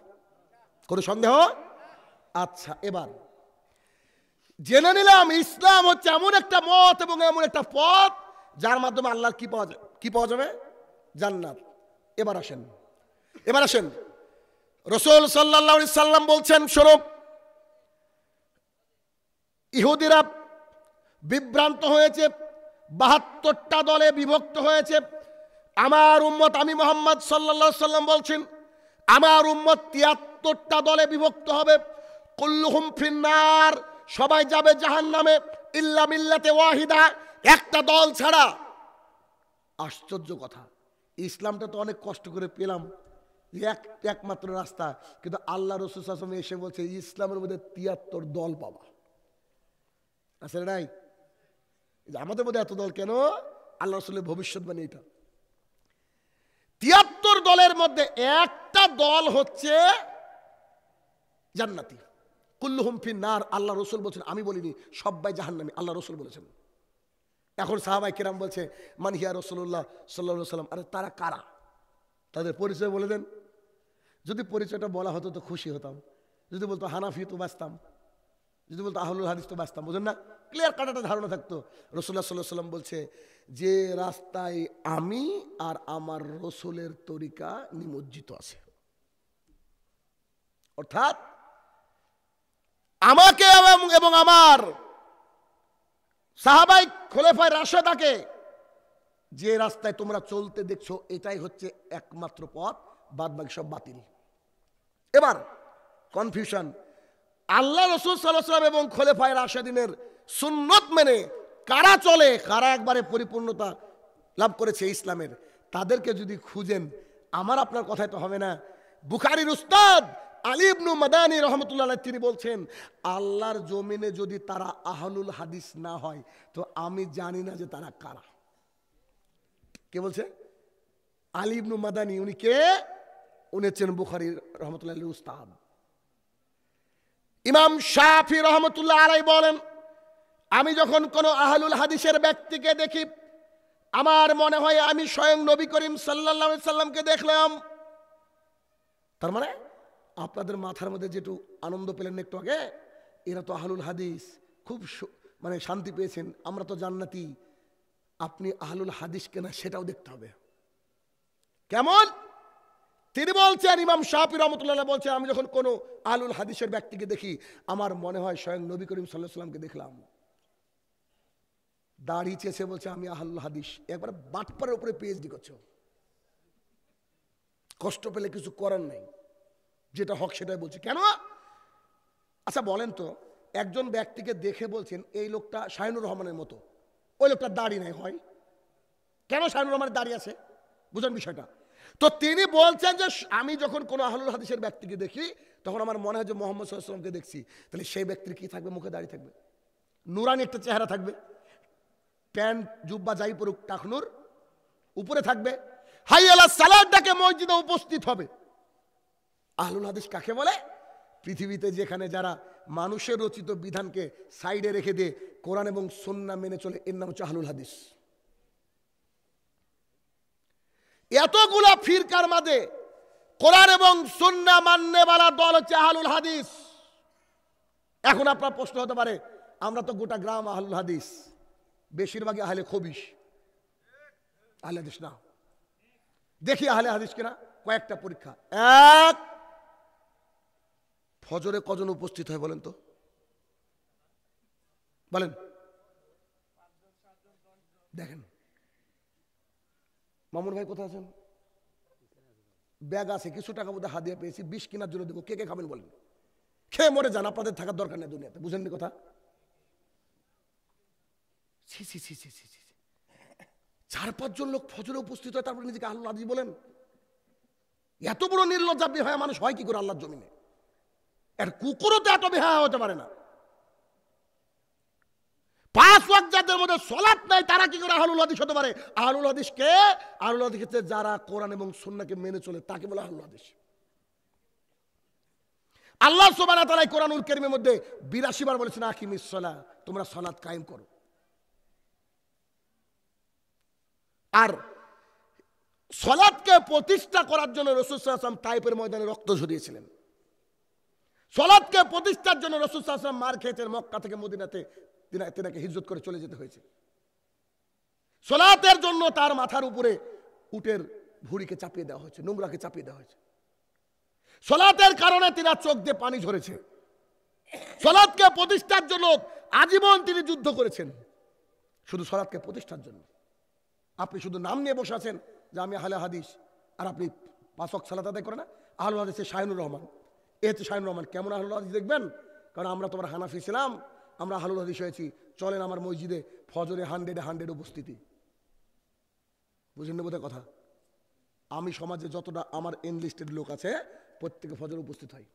কোনো সন্দেহ? আচ্ছা, এবার জেনে নিলাম ইসলাম হচ্ছে এমন একটা মত এবং এমন একটা পথ যার মাধ্যমে আল্লাহর কি পাওয়া যায়? কি পাওয়া যাবে? জান্নাত। এবার আসেন রাসূল সাল্লাল্লাহু আলাইহি সাল্লাম বলছেন, শোনো, ইহুদিরা বিভ্রান্ত হয়েছে, ৭২টা দলে বিভক্ত হয়েছে। আমার উম্মত, আমি মুহাম্মদ সাল্লাল্লাহু আলাইহি সাল্লাম বলছেন, আমার উম্মত ৭৩টা দলে বিভক্ত হবে। কুল্লুহুম ফিন্নার, সবাই যাবে জাহান্নামে, ইল্লা মিল্লাতে ওয়াহিদা, একটা দল ছাড়া। আশ্চর্য কথা, ইসলামটা তো অনেক কষ্ট করে পেলাম, একমাত্র রাস্তা, কিন্তু আল্লাহ রাসূল সাল্লাল্লাহু আলাইহি ওয়াসাল্লাম এসে বলছে ইসলামের মধ্যে ৭৩ দল পাবা। আসলে নাই আমাদের মধ্যে এত দল কেন? আল্লাহ রাসূলের ভবিষ্যৎবাণী এটা। ৭৩ দলের মধ্যে একটা দল হচ্ছে জান্নাতি। কুল্লুহুম ফিন্নার, আল্লাহ রাসূল বলছেন, আমি বলিনি, সবাই জাহান্নামী, আল্লাহ রাসূল বলেছেন। এখন সাহাবায়ে কেরাম বলছে, মান হিয়া রাসূলুল্লাহ সাল্লাল্লাহু আলাইহি ওয়াসাল্লাম, আরে তারা কারা? তাদের পরিচয় বলে দেন। যদি পরিচয়টা বলা হতো তো খুশি হতাম। যদি বলতো হানাফি তো বাঁচতাম, যদি বলতো আহলুল হাদিস তো বাঁচতাম। বুঝেন না? ক্লিয়ার কাট একটা ধারণা থাকতো। রাসূলুল্লাহ সাল্লাল্লাহু আলাইহি ওয়াসাল্লাম বলছে যে রাস্তায় আমি আর আমার রসুলের তরিকা নিমজ্জিত আছে, অর্থাৎ আমাকে এবং আমার সাহাবায়ে খোলাফায়ে রাশেদাকে যে রাস্তায় তোমরা চলতে দেখছো, এটাই হচ্ছে একমাত্র পথ, বাদ বাকি সব বাতিল। এবার কনফিউশন, আল্লাহ রাসূল সাল্লাল্লাহু আলাইহি ওয়াসাল্লাম এবং খোলাফায়ে রাশেদিনের সুন্নত মেনে কারা চলে, কারা একবারে পরিপূর্ণতা লাভ করেছে ইসলামের, তাদেরকে যদি খুঁজেন, আমার আপনার কথাই তো হবে না। বুখারীর উস্তাদ আলী ইবনে মাদানী রাহমাতুল্লাহ আলাইহি তিনি বলছেন, আল্লাহর জমিনে যদি তারা আহলুল হাদিস না হয় তো আমি জানি না যে তারা কারা। কে বলছে? আলী ইবনে মাদানী। উনি কে? উনি হচ্ছেন বুখারী রাহমাতুল্লাহ আলাইহির উস্তাদ। ইমাম শাফি রাহমাতুল্লাহ আলাইহি বলেন, আমি যখন কোন আহলুল হাদিসের ব্যক্তিকে দেখি, আমার মনে হয় আমি স্বয়ং নবী করিম সাল্লাল্লাহু আলাইহি সাল্লামকে দেখলাম। তার মানে আপনাদের মাথার মধ্যে যেটু আনন্দ পেলেন একটু আগে, এরা তো আহলুল হাদিস, খুব মানে শান্তি পেয়েছেন, আমরা তো জান্নাতি, আপনি আহলুল হাদিস কেনা সেটাও দেখতে হবে। কেমন? তিনি বলছেন, ইমাম শাফি রহমতুল্লাহ বলছেন, আমি যখন কোনো আহলুল হাদিসের ব্যক্তিকে দেখি আমার মনে হয় স্বয়ং নবী করিম সাল্লাল্লাহু আলাইহি ওয়াসাল্লামকে দেখলাম। দাড়ি চেয়েছে, বলছে আমি আহলুল হাদিস। একবার বাটপারের উপরে পিএইচডি করছো, কষ্ট পেলে কিছু করার নাই, যেটা হক সেটাই বলছি। কেন? আচ্ছা বলেন তো, একজন ব্যক্তিকে দেখে বলছেন এই লোকটা শাহিনুর রহমানের মতো, ওই লোকটার দাড়ি নাই, হয় কেন? শাহিনুর রহমানের দাড়ি আছে, বুঝেন বিষয়টা? তো তিনি বলছেন যে আমি যখন কোনো আহলুল হাদিসের ব্যক্তিকে দেখি তখন আমার মনে হয় যে মোহাম্মদ সাল্লাল্লাহু আলাইহি ওয়াসাল্লামকে দেখছি। তাহলে সেই ব্যক্তির কি থাকবে? মুখে দাড়ি থাকবে, নুরানি একটা চেহারা থাকবে, প্যান্ট জুব্বা যাই পড়ুক টাকনুর উপরে থাকবে, হাই আলা সালাত ডাকে মসজিদে উপস্থিত হবে। আহলুল হাদিস কাকে বলে? পৃথিবীতে যেখানে যারা মানুষের রচিত বিধানকে সাইডে রেখে দিয়ে কোরআন এবং সুন্নাহ মেনে চলে, এর নাম হচ্ছে আহলুল হাদিস। এতগুলা ফিরকার মাঝে কোরআন এবং সুন্নাহ মাননেওয়ালা দল হচ্ছে আহলুল হাদিস। এখন আপনার প্রশ্ন হতে পারে, আমরা তো গোটা গ্রাম আহলুল হাদিস, বেশিরভাগই আহলে খবিশ, আহলে হাদিস না। দেখি আহলে হাদিস কিনা, কয়েকটা পরীক্ষা। এক, ফজরে কজন উপস্থিত হয় বলেন তো, বলেন। দেখেন মামুন ভাই কোথায় আছেন? ব্যাগ আছে, কিছু টাকা বোধহয় হাদিয়া পেয়েছি, 20 কেনার জন্য দেবো। কে কে খাবেন বলেন? খেয়ে মরে যান, আপনাদের থাকার দরকার নেই দুনিয়াতে, বুঝেননি কথা? ছি ছি ছি ছি ছি ছি, 4-5 জন লোক ফজরে উপস্থিত হয়, তারপরে নিজেকে আহলুল হাদিস বলেন। এত বড় নির্লজ্জা বেহায়া মানুষ হয় কি করে আল্লাহর জমিনে? এর কুকুরও তো এত বেহায়া হতে পারে না। 5 ওয়াক্ত যাদের মধ্যে সালাত নাই তারা কি করে আহলুল হাদিস হতে পারে? আহলুল হাদিস কে? আহলুল হাদিস হচ্ছে যারা কোরআন এবং সুন্নাহকে মেনে চলে, তাকে বলে আহলুল হাদিস। আল্লাহ সুবহানাহু ওয়া তাআলা কোরআনুল কারীমের মধ্যে 82 বার বলেছেন আকিমিস সালাহ, তোমরা সালাত কায়েম করো। আর সালাতকে প্রতিষ্ঠা করার জন্য রাসূল সাল্লাল্লাহু আলাইহি ওয়াসাল্লাম তায়েফের ময়দানে রক্ত ঝরিয়েছিলেন। সালাতকে প্রতিষ্ঠার জন্য রাসূল সাল্লাল্লাহু আলাইহি ওয়াসাল্লাম মার খেয়েছেন, মক্কা থেকে মদিনাতে তিনাকে হিজরত করে চলে যেতে হয়েছে। সালাতের জন্য তার মাথার উপরে উটের ভুঁড়িকে চাপিয়ে দেওয়া হয়েছে, নোংরাকে চাপিয়ে দেওয়া হয়েছে। সালাতের কারণে তিনার চোখ দিয়ে পানি ঝরেছে। সালাতকে প্রতিষ্ঠার জন্য আজীবন তিনি যুদ্ধ করেছেন, শুধু সালাতকে প্রতিষ্ঠার জন্য। আপনি শুধু নাম নিয়ে বসে আছেন যে আমি আহলে হাদিস, আর আপনি 5 ওয়াক্ত সালাত আদায় করেন না। আহলুল হাদিসে শাহিনুর রহমান, এ হচ্ছে শাহিনুর রহমান। কেমন আহলুল হাদিস দেখবেন? কারণ আমরা তোমার হানাফি ছিলাম, আমরা আহলুল হাদিস হয়েছি। চলেন আমার মসজিদে ফজরে 100 উপস্থিতি। বুঝেন না বোধহয় কথা? আমি সমাজে যতটা আমার এনলিস্টেড লোক আছে প্রত্যেকে ফজরে উপস্থিত হয়।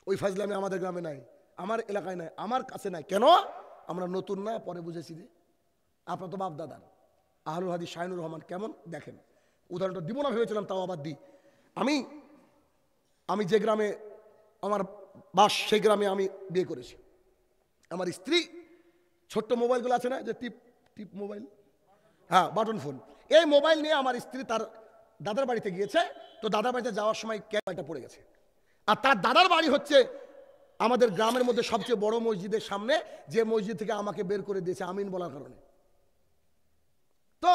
ওই ফাজলামি আমাদের গ্রামে নাই, আমার এলাকায় নাই, আমার কাছে নাই। কেন? আমরা নতুন না, পরে বুঝেছি যে আপনার তো বাপ দাদার। আহলুল হাদিস শাহিনুর রহমান কেমন দেখেন, উদাহরণটা দিব না ভেবেছিলাম, তাও আবার দিই। আমি যে গ্রামে আমার বাস, সেই গ্রামে আমি বিয়ে করেছি। আমার স্ত্রী ছোট্ট মোবাইলগুলো আছে না, যে টিপ টিপ মোবাইল, হ্যাঁ বাটন ফোন, এই মোবাইল নিয়ে আমার স্ত্রী তার দাদার বাড়িতে গিয়েছে। তো দাদার বাড়িতে যাওয়ার সময় ক্যামেরাটা পড়ে গেছে। আর তার দাদার বাড়ি হচ্ছে আমাদের গ্রামের মধ্যে সবচেয়ে বড় মসজিদের সামনে, যে মসজিদ থেকে আমাকে বের করে দিয়েছে আমিন বলার কারণে। তো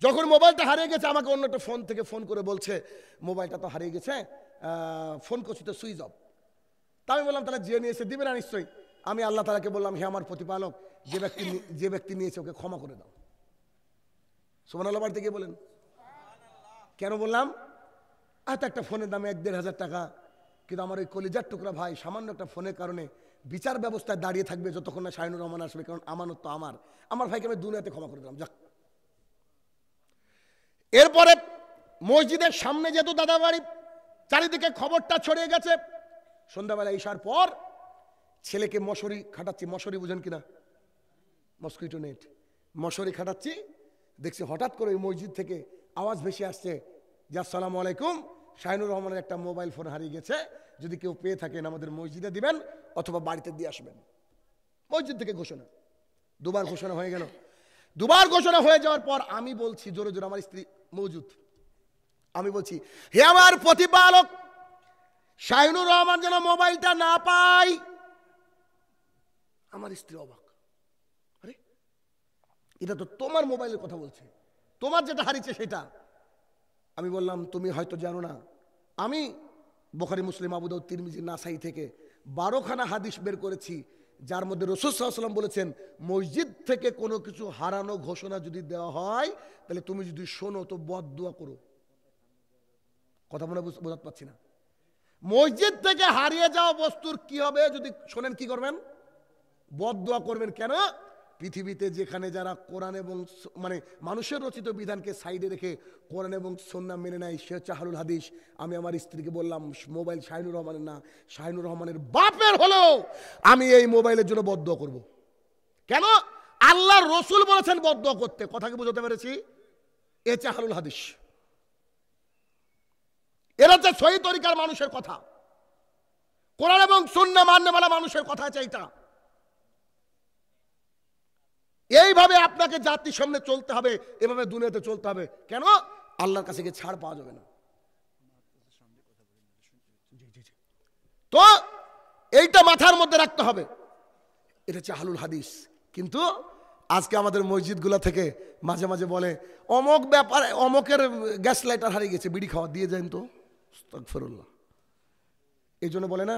যখন মোবাইলটা হারিয়ে গেছে, আমাকে অন্য একটা ফোন থেকে ফোন করে বলছে মোবাইলটা তো হারিয়ে গেছে, ফোন করছি তো সুইচ অফ। তা আমি বললাম তাহলে যে নিয়েছে দিবে না নিশ্চয়ই। আমি আল্লাহ তাআলাকে বললাম, হে আমার প্রতিপালক, যে ব্যক্তি নিয়েছে ওকে ক্ষমা করে দাও। সুবহানাল্লাহ বাড়িতে গিয়ে বলেন। কেন বললাম? হয়তো একটা ফোনের দামে 1-1.5 টাকা, কিন্তু আমার ওই কলিজার টুকরা ভাই সামান্য একটা ফোনের কারণে বিচার ব্যবস্থায় দাঁড়িয়ে থাকবে যতক্ষণ না শাহিনুর রহমান আসবে। কারণ আমানত তো আমার ভাইকে আমি দুনিয়াতে ক্ষমা করে দিলাম, যাক। এরপরে মসজিদের সামনে যেহেতু দাদা বাড়ি, চারিদিকে খবরটা ছড়িয়ে গেছে। সন্ধ্যাবেলা ইশার পর ছেলেকে মশারি খাটাচ্ছি, মশারি বুঝেন কিনা, মসকিটো নেট, মশারি খাটাচ্ছি, দেখছি হঠাৎ করে ওই মসজিদ থেকে আওয়াজ ভেসে আসছে যে আসসালামু আলাইকুম, শাহিনুর রহমানের একটা মোবাইল ফোন হারিয়ে গেছে, যদি কেউ পেয়ে থাকেন আমাদের মসজিদে দিবেন অথবা বাড়িতে দিয়ে আসবেন। মসজিদ থেকে ঘোষণা, 2 বার ঘোষণা হয়ে গেল। 2 বার ঘোষণা হয়ে যাওয়ার পর আমি বলছি জোরে জোরে, আমার স্ত্রী মওজুদ, আমি বলছি হে আমার প্রতিপালক, শাহিনুর রহমান যেন মোবাইলটা না পায়। আমার স্ত্রী অবাক, আরে এটা তো তোমার মোবাইলের কথা বলছে, তোমার যেটা হারিয়েছে সেটা। আমি বললাম তুমি হয়তো জানো না, আমি বুখারী, মুসলিম, আবু দাউদ, তিরমিজি, নাসাই থেকে 12খানা হাদিস বের করেছি, যার মধ্যে রাসূল সাল্লাল্লাহু আলাইহি ওয়াসাল্লাম বলেছেন মসজিদ থেকে কোনো কিছু হারানো ঘোষণা যদি দেওয়া হয়, তাহলে তুমি যদি শোনো তো বদদুয়া করো। কথা মনে বোঝাতে পারছি না? মসজিদ থেকে হারিয়ে যাওয়া বস্তুর কি হবে যদি শোনেন, কি করবেন? বদদুয়া করবেন। কেন? পৃথিবীতে যেখানে যারা কোরআন এবং মানে মানুষের রচিত বিধানকে সাইডে রেখে কোরআন এবং সুন্নাহ মেনে নেয়, সে হচ্ছে আহলুল হাদিস। আমি আমার স্ত্রীকে বললাম মোবাইল শাহিনুর রহমানের না, শাহিনুর রহমানের বাপের হলেও আমি এই মোবাইলের জন্য বদদুয়া করব। কেন? আল্লাহর রসুল বলেছেন বদদুয়া করতে। কথা কি বুঝতে পেরেছি? এ হচ্ছে আহলুল হাদিস, এরা হচ্ছে সহি তরিকার মানুষের কথা, কোরআন এবং সুন্নাহ মাননেওয়ালা মানুষের কথা আছে এটা। এইভাবে আপনাকে জাতির সামনে চলতে হবে, এভাবে দুনিয়াতে চলতে হবে। কেন? আল্লাহর কাছে গিয়ে ছাড় পাওয়া যাবে না। তো এইটা মাথার মধ্যে রাখতে হবে, এটা হচ্ছে আহলুল হাদিস। কিন্তু আজকে আমাদের মসজিদগুলো থেকে মাঝে মাঝে বলে অমক ব্যাপারে অমকের গ্যাস লাইটার হারিয়ে গেছে, বিড়ি খাওয়া দিয়ে যান তো। আস্তাগফিরুল্লাহ। এই জন্য বলে না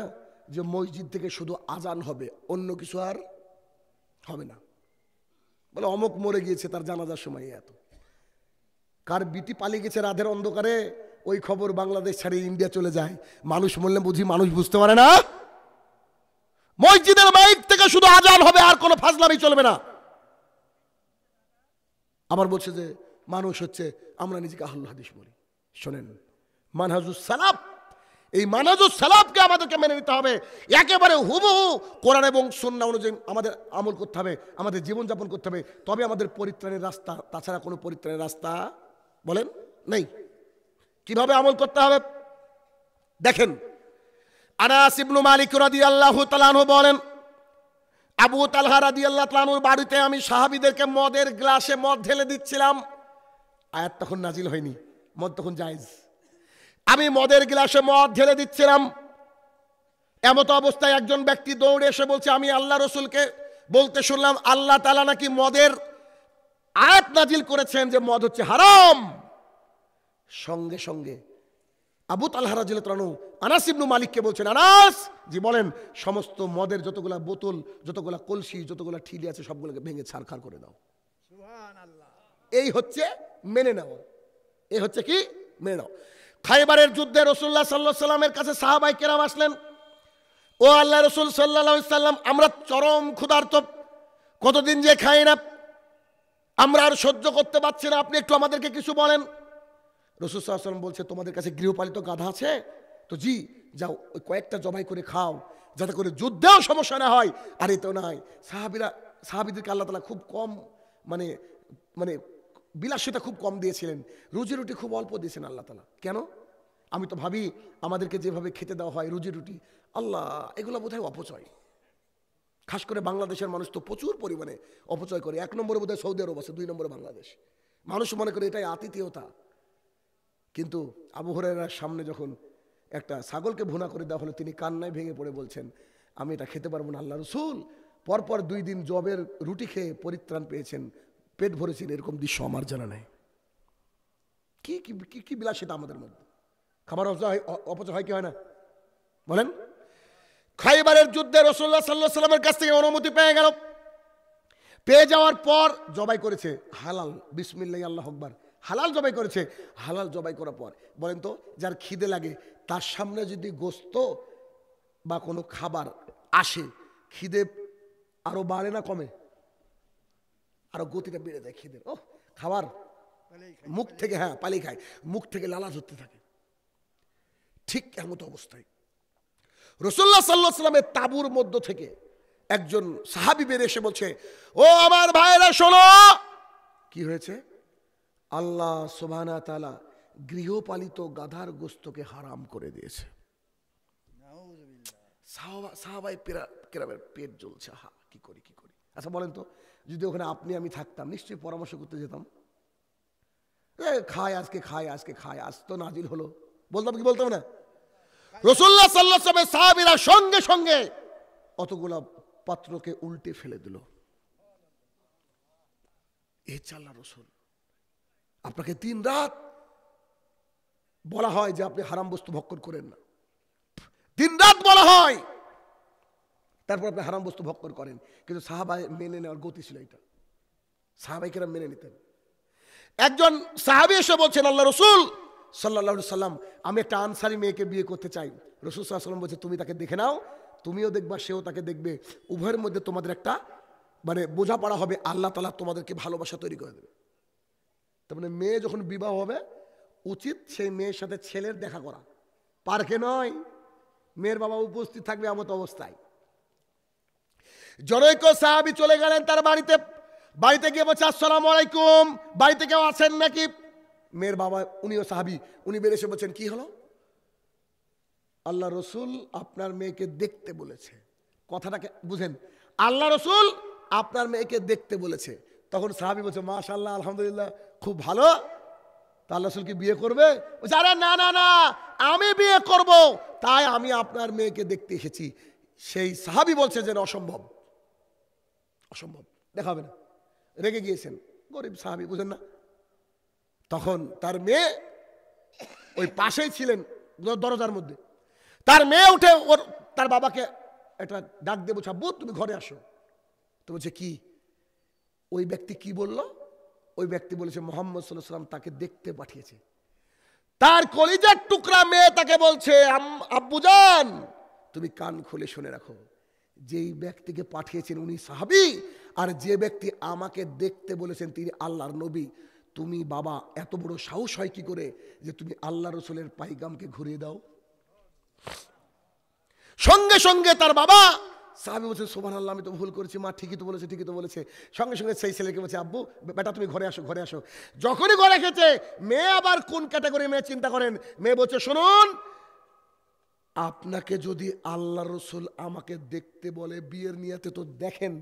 যে মসজিদ থেকে শুধু আজান হবে, অন্য কিছু আর হবে না। বলে অমক মরে গিয়েছে, তার জানাজার সময় এত। কার বিটি পালিয়ে গেছে রাতের অন্ধকারে, ওই খবর বাংলাদেশ ছাড়িয়ে ইন্ডিয়া চলে যায়। মানুষ মরলে বুঝি মানুষ বুঝতে পারে না? মসজিদের মাইক থেকে শুধু আজান হবে, আর কোনো ফাজলামি চলবে না। আবার বলছে যে মানুষ হচ্ছে, আমরা নিজেকে আহলুল হাদিস বলি। শোনেন, মানহাজুস সালাফ, এই মানহাজুস সালাফকে আমাদেরকে মেনে নিতে হবে। একেবারে হুবহু কোরআন এবং সুন্নাহ অনুযায়ী আমাদের আমল করতে হবে, আমাদের জীবনযাপন করতে হবে, তবে আমাদের পরিত্রাণের রাস্তা। তাছাড়া কোনো পরিত্রাণের রাস্তা বলেন নেই। কিভাবে আমল করতে হবে দেখেন। আনাস ইবনে মালিক রাদিয়াল্লাহু তাআলা আনহু বলেন, আবু তালহা রাদিয়াল্লাহু তাআলা আনহুর বাড়িতে আমি সাহাবীদেরকে মদের গ্লাসে মদ ঢেলে দিচ্ছিলাম। আয়াত তখন নাজিল হয়নি, মদ তখন জায়েজ। আমি মদের গ্লাসে মদ ঢেলে দিচ্ছিলাম, এমত অবস্থায় একজন ব্যক্তি দৌড়ে এসে বলছে আমি আল্লাহ রসুলকে বলতে শুনলাম আল্লাহ তাআলা নাকি মদের আয়াত নাজিল করেছেন যে মদ হচ্ছে হারাম। সঙ্গে সঙ্গে আবু তালহা রাদিয়াল্লাহু আনহু আনাস ইবনে মালিককে বলছেন, আনাস জি বলেন, সমস্ত মদের যতগুলা বোতল, যতগুলা কলসি, যতগুলা ঠিলি আছে সবগুলোকে ভেঙে ছারখার করে দাও। সুবহানাল্লাহ। এই হচ্ছে মেনে নাও, এই হচ্ছে কি মেনে নাও। খায়বারের যুদ্ধে রাসূলুল্লাহ সাল্লাল্লাহু আলাইহি সাল্লামের কাছে সাহাবায়ে কেরাম আসলেন, ও আল্লাহ রাসূল সাল্লাল্লাহু আলাইহি সাল্লাম, আমরা চরম ক্ষুধার্ত, কতদিন যে খাই না, আমরা আর সহ্য করতে পারছি না, আপনি একটু আমাদেরকে কিছু বলেন। রাসূল সাল্লাল্লাহু আলাইহি সাল্লাম বলছে তোমাদের কাছে গৃহপালিত গাধা আছে তো? জি, যাও ওই কয়েকটা জবাই করে খাও, যাতে করে যুদ্ধেও সমস্যা না হয়। আর এতেও নাই। সাহাবীদেরকে আল্লাহ তাআলা খুব কম মানে মানে বিলাসিতা খুব কম দিয়েছিলেন, রুজি রুটি খুব অল্প দিয়েছেন আল্লাহ তাআলা। কেন? আমি তো ভাবি আমাদেরকে যেভাবে খেতে দেওয়া হয় রুজি রুটি, আল্লাহ এগুলো বোধহয় অপচয়। খাস করে বাংলাদেশের মানুষ তো প্রচুর পরিমাণে অপচয় করে। 1 নম্বরে বোধহয় সৌদি আরব আছে, 2 নম্বরে বাংলাদেশ। মানুষ মনে করে এটাই আতিথেয়তা। কিন্তু আবু হুরায়রার সামনে যখন একটা ছাগলকে ভুনা করে দেওয়া হলো, তিনি কান্নায় ভেঙে পড়ে বলছেন আমি এটা খেতে পারবো না আল্লাহ রসুল। পরপর 2 দিন জবের রুটি খেয়ে পরিত্রাণ পেয়েছেন, পেট ভরেছেন, এরকম দৃশ্য আমার জানা নেই। কি কি কি বিলাসিতা আমাদের মধ্যে। খাবার অপচয় হয় কি হয় না বলেন? খায়বারের যুদ্ধে রাসূলুল্লাহ সাল্লাল্লাহু আলাইহি সাল্লামের কাছ থেকে অনুমতি পেয়ে গেল। পেয়ে যাওয়ার পর জবাই করেছে হালাল, বিসমিল্লাহ আল্লাহু আকবার, হালাল জবাই করেছে। হালাল জবাই করার পর বলেন তো, যার খিদে লাগে তার সামনে যদি গোস্ত বা কোনো খাবার আসে, খিদে আরো বাড়ে না কমে? আরো গতিটা বেড়ে যায় খিদের। ও খাবার মুখ থেকে, হ্যাঁ পালি খায়, মুখ থেকে লালা ঝরতে থাকে। ঠিক এমন অবস্থায় রাসূলুল্লাহ সাল্লাল্লাহু আলাইহি ওয়াসাল্লামের তাঁবুর মধ্য থেকে একজন সাহাবী বের এসে বলছে, ও আমার ভাইরা শোনো, কি হয়েছে? আল্লাহ সুবহানাহু ওয়া তাআলা গৃহপালিত গাধার গোশতকে হারাম করে দিয়েছে। সাহাবায়ে কেরামের পেট জ্বলছে, হা কি করি কি করি। আচ্ছা বলেন তো, যদি ওখানে আপনি আমি থাকতাম নিশ্চয়ই পরামর্শ করতে যেতাম, খায় আজকে, খায় আজকে, খায় আজ তো নাজিল হলো, বলতাম কি বলতাম না? রাসূলুল্লাহ সাল্লাল্লাহু আলাইহি ওয়াসাল্লাম সাহাবীরা সঙ্গে সঙ্গে অতগুলা পাত্রকে উল্টে ফেলে দিল। এই আল্লাহ রসুল। আপনাকে 3 রাত বলা হয় যে আপনি হারাম বস্তু ভক্ষণ করেন না, 3 রাত বলা হয়, তারপর আপনি হারাম বস্তু ভক্ষণ করেন। কিন্তু সাহাবাই মেনে নেওয়ার গতি ছিল এটা, সাহাবাই কেরাম মেনে নিতেন। একজন সাহাবী এসে বলছেন, আল্লাহ রসুল সাল্লাল্লাহু আলাইহি সাল্লাম, আমি একটা আনসারী মেয়েকে বিয়ে করতে চাই। রাসূল সাল্লাল্লাহু আলাইহি সাল্লাম বলছে, তুমি তাকে দেখে নাও, তুমিও দেখবা সেও তাকে দেখবে, উভয়ের মধ্যে তোমাদের একটা বোঝাপড়া হবে, আল্লাহ তাআলা তোমাদেরকে ভালোবাসা তৈরি করে দেবে। তার মানে মেয়ে যখন বিবাহ হবে, উচিত সেই মেয়ের সাথে ছেলের দেখা করা, পার্কে নয়, মেয়ের বাবা উপস্থিত থাকবে এমত অবস্থায়। জনৈক সাহাবী চলে গেলেন তার বাড়িতে, বাড়িতে গিয়ে বলছে, আসসালামু আলাইকুম, বাড়িতে কেউ আছেন নাকি? মেয়ের বাবা, উনিও সাহাবী, উনি বের এসে বলছেন, কি হলো? আল্লাহ রসুল আপনার মেয়েকে দেখতে বলেছে। কথাটাকে বুঝেন, আল্লাহ রসুল আপনার মেয়েকে দেখতে বলেছে। তখন সাহাবী বলছে, মাশাআল্লাহ, আলহামদুলিল্লাহ, খুব ভালো, তা আল্লাহ রসুল কি বিয়ে করবে? বলছে, আরে না না না, আমি বিয়ে করব, তাই আমি আপনার মেয়েকে দেখতে এসেছি। সেই সাহাবী বলছে যে অসম্ভব, অসম্ভব, দেখা হবে না। রেগে গিয়েছেন, গরিব সাহাবী, বুঝেন না। তখন তার মেয়ে ওই পাশেই ছিলেন দরজার মধ্যে, তার মেয়ে উঠে ওর তার বাবাকে একটা ডাক দিয়ে বলছে, আব্বু তুমি ঘরে আসো। তো বলছে, কি? ওই ব্যক্তি কি বলল? ওই ব্যক্তি বলেছে মুহাম্মদ সাল্লাল্লাহু আলাইহি ওয়াসাল্লাম তাকে দেখতে পাঠিয়েছে। তার কলিজার টুকরা মেয়ে তাকে বলছে, আব্বুজান তুমি কান খুলে শুনে রাখো, যেই ব্যক্তিকে পাঠিয়েছেন উনি সাহাবী, আর যে ব্যক্তি আমাকে দেখতে বলেছেন তিনি আল্লাহর নবী। তুমি বাবা এত বড় সাহস হয় কি করে যে তুমি আল্লাহ রসুলের পাইগামকে ঘুরিয়ে দাও? সঙ্গে সঙ্গে তার বাবা সাহাবী বলছে, সুবহানাল্লাহ, আমি তো ভুল করেছি, মা ঠিকই তো বলেছে, ঠিকই তো বলেছে। সঙ্গে সঙ্গে সেই ছেলেকে বলছে, আব্বু বেটা তুমি ঘরে আসো, ঘরে আসো। যখনই ঘরে খেতে, মেয়ে আবার কোন ক্যাটাগরি মেয়ে চিন্তা করেন। মেয়ে বলছে, শুনুন, আপনাকে যদি আল্লাহ রসুল আমাকে দেখতে বলে বিয়ের নিয়তে তো দেখেন,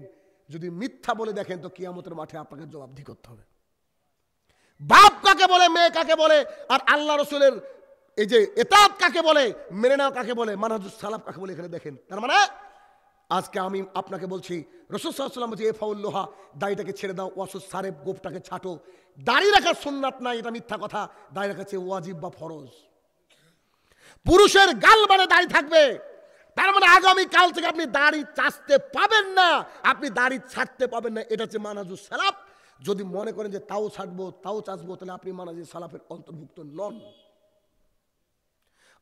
যদি মিথ্যা বলে দেখেন তো কিয়ামতের মাঠে আপনাকে জবাবদিহি করতে হবে। বাপ কাকে বলে, মেয়ে কাকে বলে, আর আল্লাহ রসুলের এই যে এতাত কাকে বলে, মেনে নেওয়া কাকে বলে, মানহাজুস সালাফ কাকে বলে, এখানে দেখেন। তার মানে আজকে আমি আপনাকে বলছি, রাসূল সাল্লাল্লাহু আলাইহি ওয়াসাল্লাম বলছে, এফাউল লোহা, দাড়িটাকে ছেড়ে দাও, ওয়াসুস সারেব, গোফটাকে ছাটো। দাড়ি রাখার সুন্নাত নাই, এটা মিথ্যা কথা। দাড়ি রাখা হচ্ছে ওয়াজিব বা ফরজ। পুরুষের গাল মানে দাড়ি থাকবে, তার মানে আগামী কাল থেকে আপনি দাড়ি চাচতে পাবেন না, আপনি দাড়ি ছাড়তে পাবেন না। এটা হচ্ছে মানহাজুস সালাফ। যদি মনে করেন যে তাও ছাড়বো তাও চাচবো, তাহলে আপনি মানহাজুস সালাফের অন্তর্ভুক্ত নন।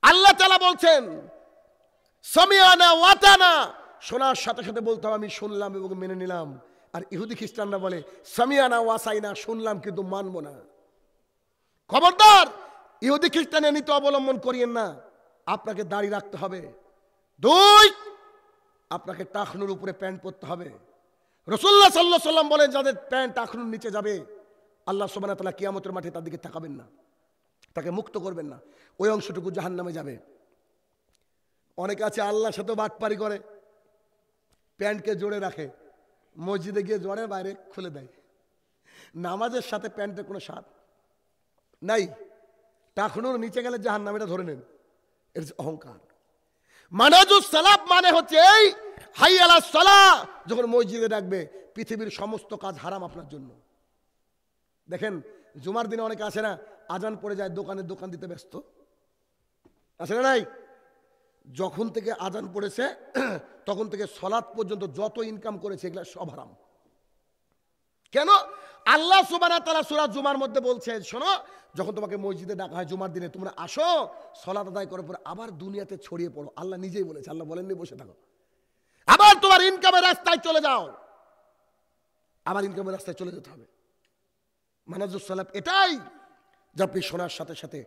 আল্লাহ তাআলা বলছেন, সামিআনা ওয়া আতানা, শোনার সাথে সাথে বলতে হবে আমি শুনলাম এবং মেনে নিলাম। আর ইহুদি খ্রিস্টানরা বলে সামিআনা ওয়া আসাইনা, শুনলাম কিন্তু মানবো না। খবরদার ইহুদি খ্রিস্টানের নীতি অবলম্বন করিয়েন না। আপনাকে দাড়ি রাখতে হবে। 2, আপনাকে টাকনুর উপরে প্যান্ট পরতে হবে। রাসূলুল্লাহ সাল্লাল্লাহু আলাইহি ওয়াসাল্লাম বলেন, যাদের প্যান্ট টাকনুর নিচে যাবে, আল্লাহ সুবহানাহু ওয়া তাআলা কিয়ামতের মাঠে তার দিকে তাকাবেন না, তাকে মুক্ত করবেন না, ওই অংশটুকু জাহান্নামে যাবে। অনেকে আছে আল্লাহর সাথে বাটপারি করে, প্যান্টকে জোড়ে রাখে, মসজিদে গিয়ে জোড়ে বাইরে খুলে দেয়। নামাজের সাথে প্যান্টের কোনো সাথ নাই। টাকনুর নিচে গেলে জাহান্নাম, এটা ধরে নেন, এর অহংকার। মানহাজুস সালাফ মানে হচ্ছে এই হাইয়া আলাস সালাহ, যখন মসজিদে ডাকবে, পৃথিবীর সমস্ত কাজ হারাম আপনার জন্য। দেখেন জুমার দিনে অনেকে আসে না, আজান পড়ে যায়, দোকান দিতে ব্যস্ত, আসে না? নাই, যখন থেকে আজান পড়েছে তখন থেকে সলাৎ পর্যন্ত যত ইনকাম করেছে এগুলো সব হারাম। কেন? আল্লাহ সুবহানাহু ওয়া তাআলা সূরা জুমার মধ্যে বলছে, শোনো, যখন তোমাকে মসজিদে ডাকা হয় জুমার দিনে, তোমরা আসো, সালাত আদায় করার পর আবার দুনিয়াতে ছড়িয়ে পড়ো। আল্লাহ নিজেই বলেছে, আল্লাহ বলেননি বসে থাকো, আবার তোমার ইনকামের রাস্তায় চলে যাও, আবার ইনকামের রাস্তায় চলে যেতে হবে। মানহাজুস সালাফ এটাই, যা আপনি শোনার সাথে সাথে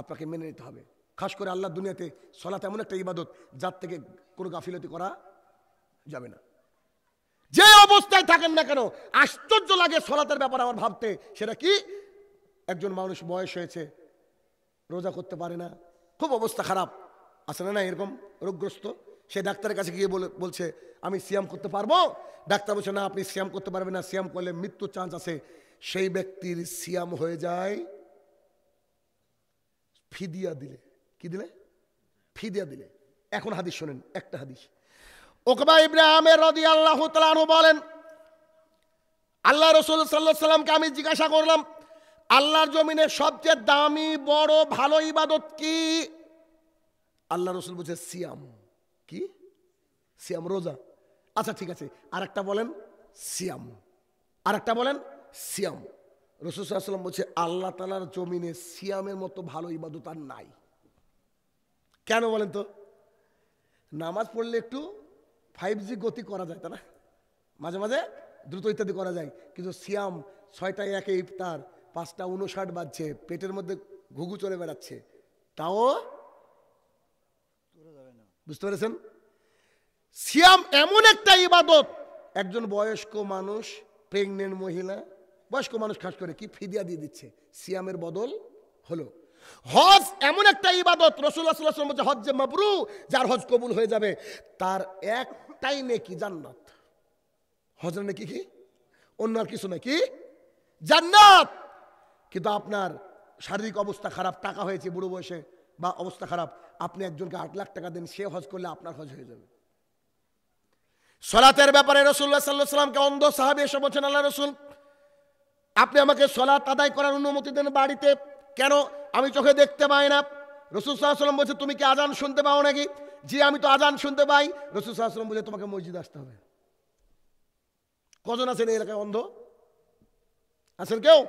আপনাকে মেনে নিতে হবে। খাস করে আল্লাহ দুনিয়াতে সালাত এমন একটা ইবাদত যার থেকে কোনো গাফিলতি করা যাবে না। যে অবস্থায় থাকেন না কেন, আশ্চর্য লাগে সালাতের ব্যাপারে আমার ভাবতে। সেটা কি? একজন মানুষ বয়স হয়েছে, রোজা করতে পারে না, খুব অবস্থা খারাপ, আছে না এরকম রোগগ্রস্ত, সে ডাক্তারের কাছে গিয়ে বলছে আমি সিয়াম করতে পারবো। ডাক্তার বলছে না, আপনি সিয়াম করতে পারবেন না, সিয়াম করলে মৃত্যুর চান্স আছে। সেই ব্যক্তির সিয়াম হয়ে যায় ফিদিয়া দিলে। কি দিলে? ফিদিয়া দিলে। এখন হাদিস শোনেন, একটা হাদিস। উকবা ইবনে আমির রাদিয়াল্লাহু তাআলা আনহু বলেন, আল্লাহ রাসূল সাল্লাল্লাহু আলাইহি সাল্লামকে আমি জিজ্ঞাসা করলাম, আল্লাহর জমিনে সবচেয়ে দামি বড় ভালো ইবাদত কি? আল্লাহ রাসূল বলছে সিয়াম। কি? সিয়াম, রোজা। আচ্ছা ঠিক আছে, আরেকটা বলেন সিয়াম, আরেকটা বলেন সিয়াম। রাসূল সাল্লাল্লাহু আলাইহি সাল্লাম বলছে আল্লাহ তাআলার জমিনে সিয়ামের মতো ভালো ইবাদত আর নাই। কেন বলেন তো? নামাজ পড়লে একটু 5G গতি করা যায়, তাই না? মাঝে মাঝে দ্রুত ইত্যাদি করা যায়, কিন্তু সিয়াম 6টায় একে ইফতার, 5টা 59 বাজছে, পেটের মধ্যে ঘুঘু চলে বেড়াচ্ছে, তাও বুঝতে পেরেছেন? সিয়াম এমন একটা ইবাদত, একজন বয়স্ক মানুষ, প্রেগনেন্ট মহিলা, বয়স্ক মানুষ খাস করে কি ফিদিয়া দিয়ে দিচ্ছে, সিয়ামের বদল হলো। হজ এমন একটা ইবাদত, রাসূলুল্লাহ সাল্লাল্লাহু আলাইহি ওয়াসাল্লাম বলেছে হজ্জে মাবরুর, যার হজ কবুল হয়ে যাবে তার একটাই নেকি জান্নাত। হজের নেকি কি? অন্য আর কিছু নাকি জান্নাত। কিন্তু আপনার শারীরিক অবস্থা খারাপ, টাকা হয়েছে বুড়ো বয়সে বা অবস্থা খারাপ, আপনি একজনকে 8 লাখ টাকা দেন, সে হজ করলে আপনার হজ হয়ে যাবে। সালাতের ব্যাপারে রাসূলুল্লাহ সাল্লাল্লাহু আলাইহি ওয়াসাল্লামকে অন্ধ সাহাবী এসে বলছেন, আল্লাহ রাসূল আপনি আমাকে সালাত আদায় করার অনুমতি দেন বাড়িতে, কেন? আমি চোখে দেখতে পাই না। রাসূল সাল্লাল্লাহু আলাইহি ওয়াসাল্লাম বলছে তুমি কি আজান শুনতে পাও নাকি? জি আমি তো আজান শুনতে পাই। রাসূল সাল্লাল্লাহু আলাইহি ওয়াসাল্লাম বলে তোমাকে মসজিদে আসতে হবে। কজন আছেন এই এলাকায় অন্ধ? আছেন কেউ?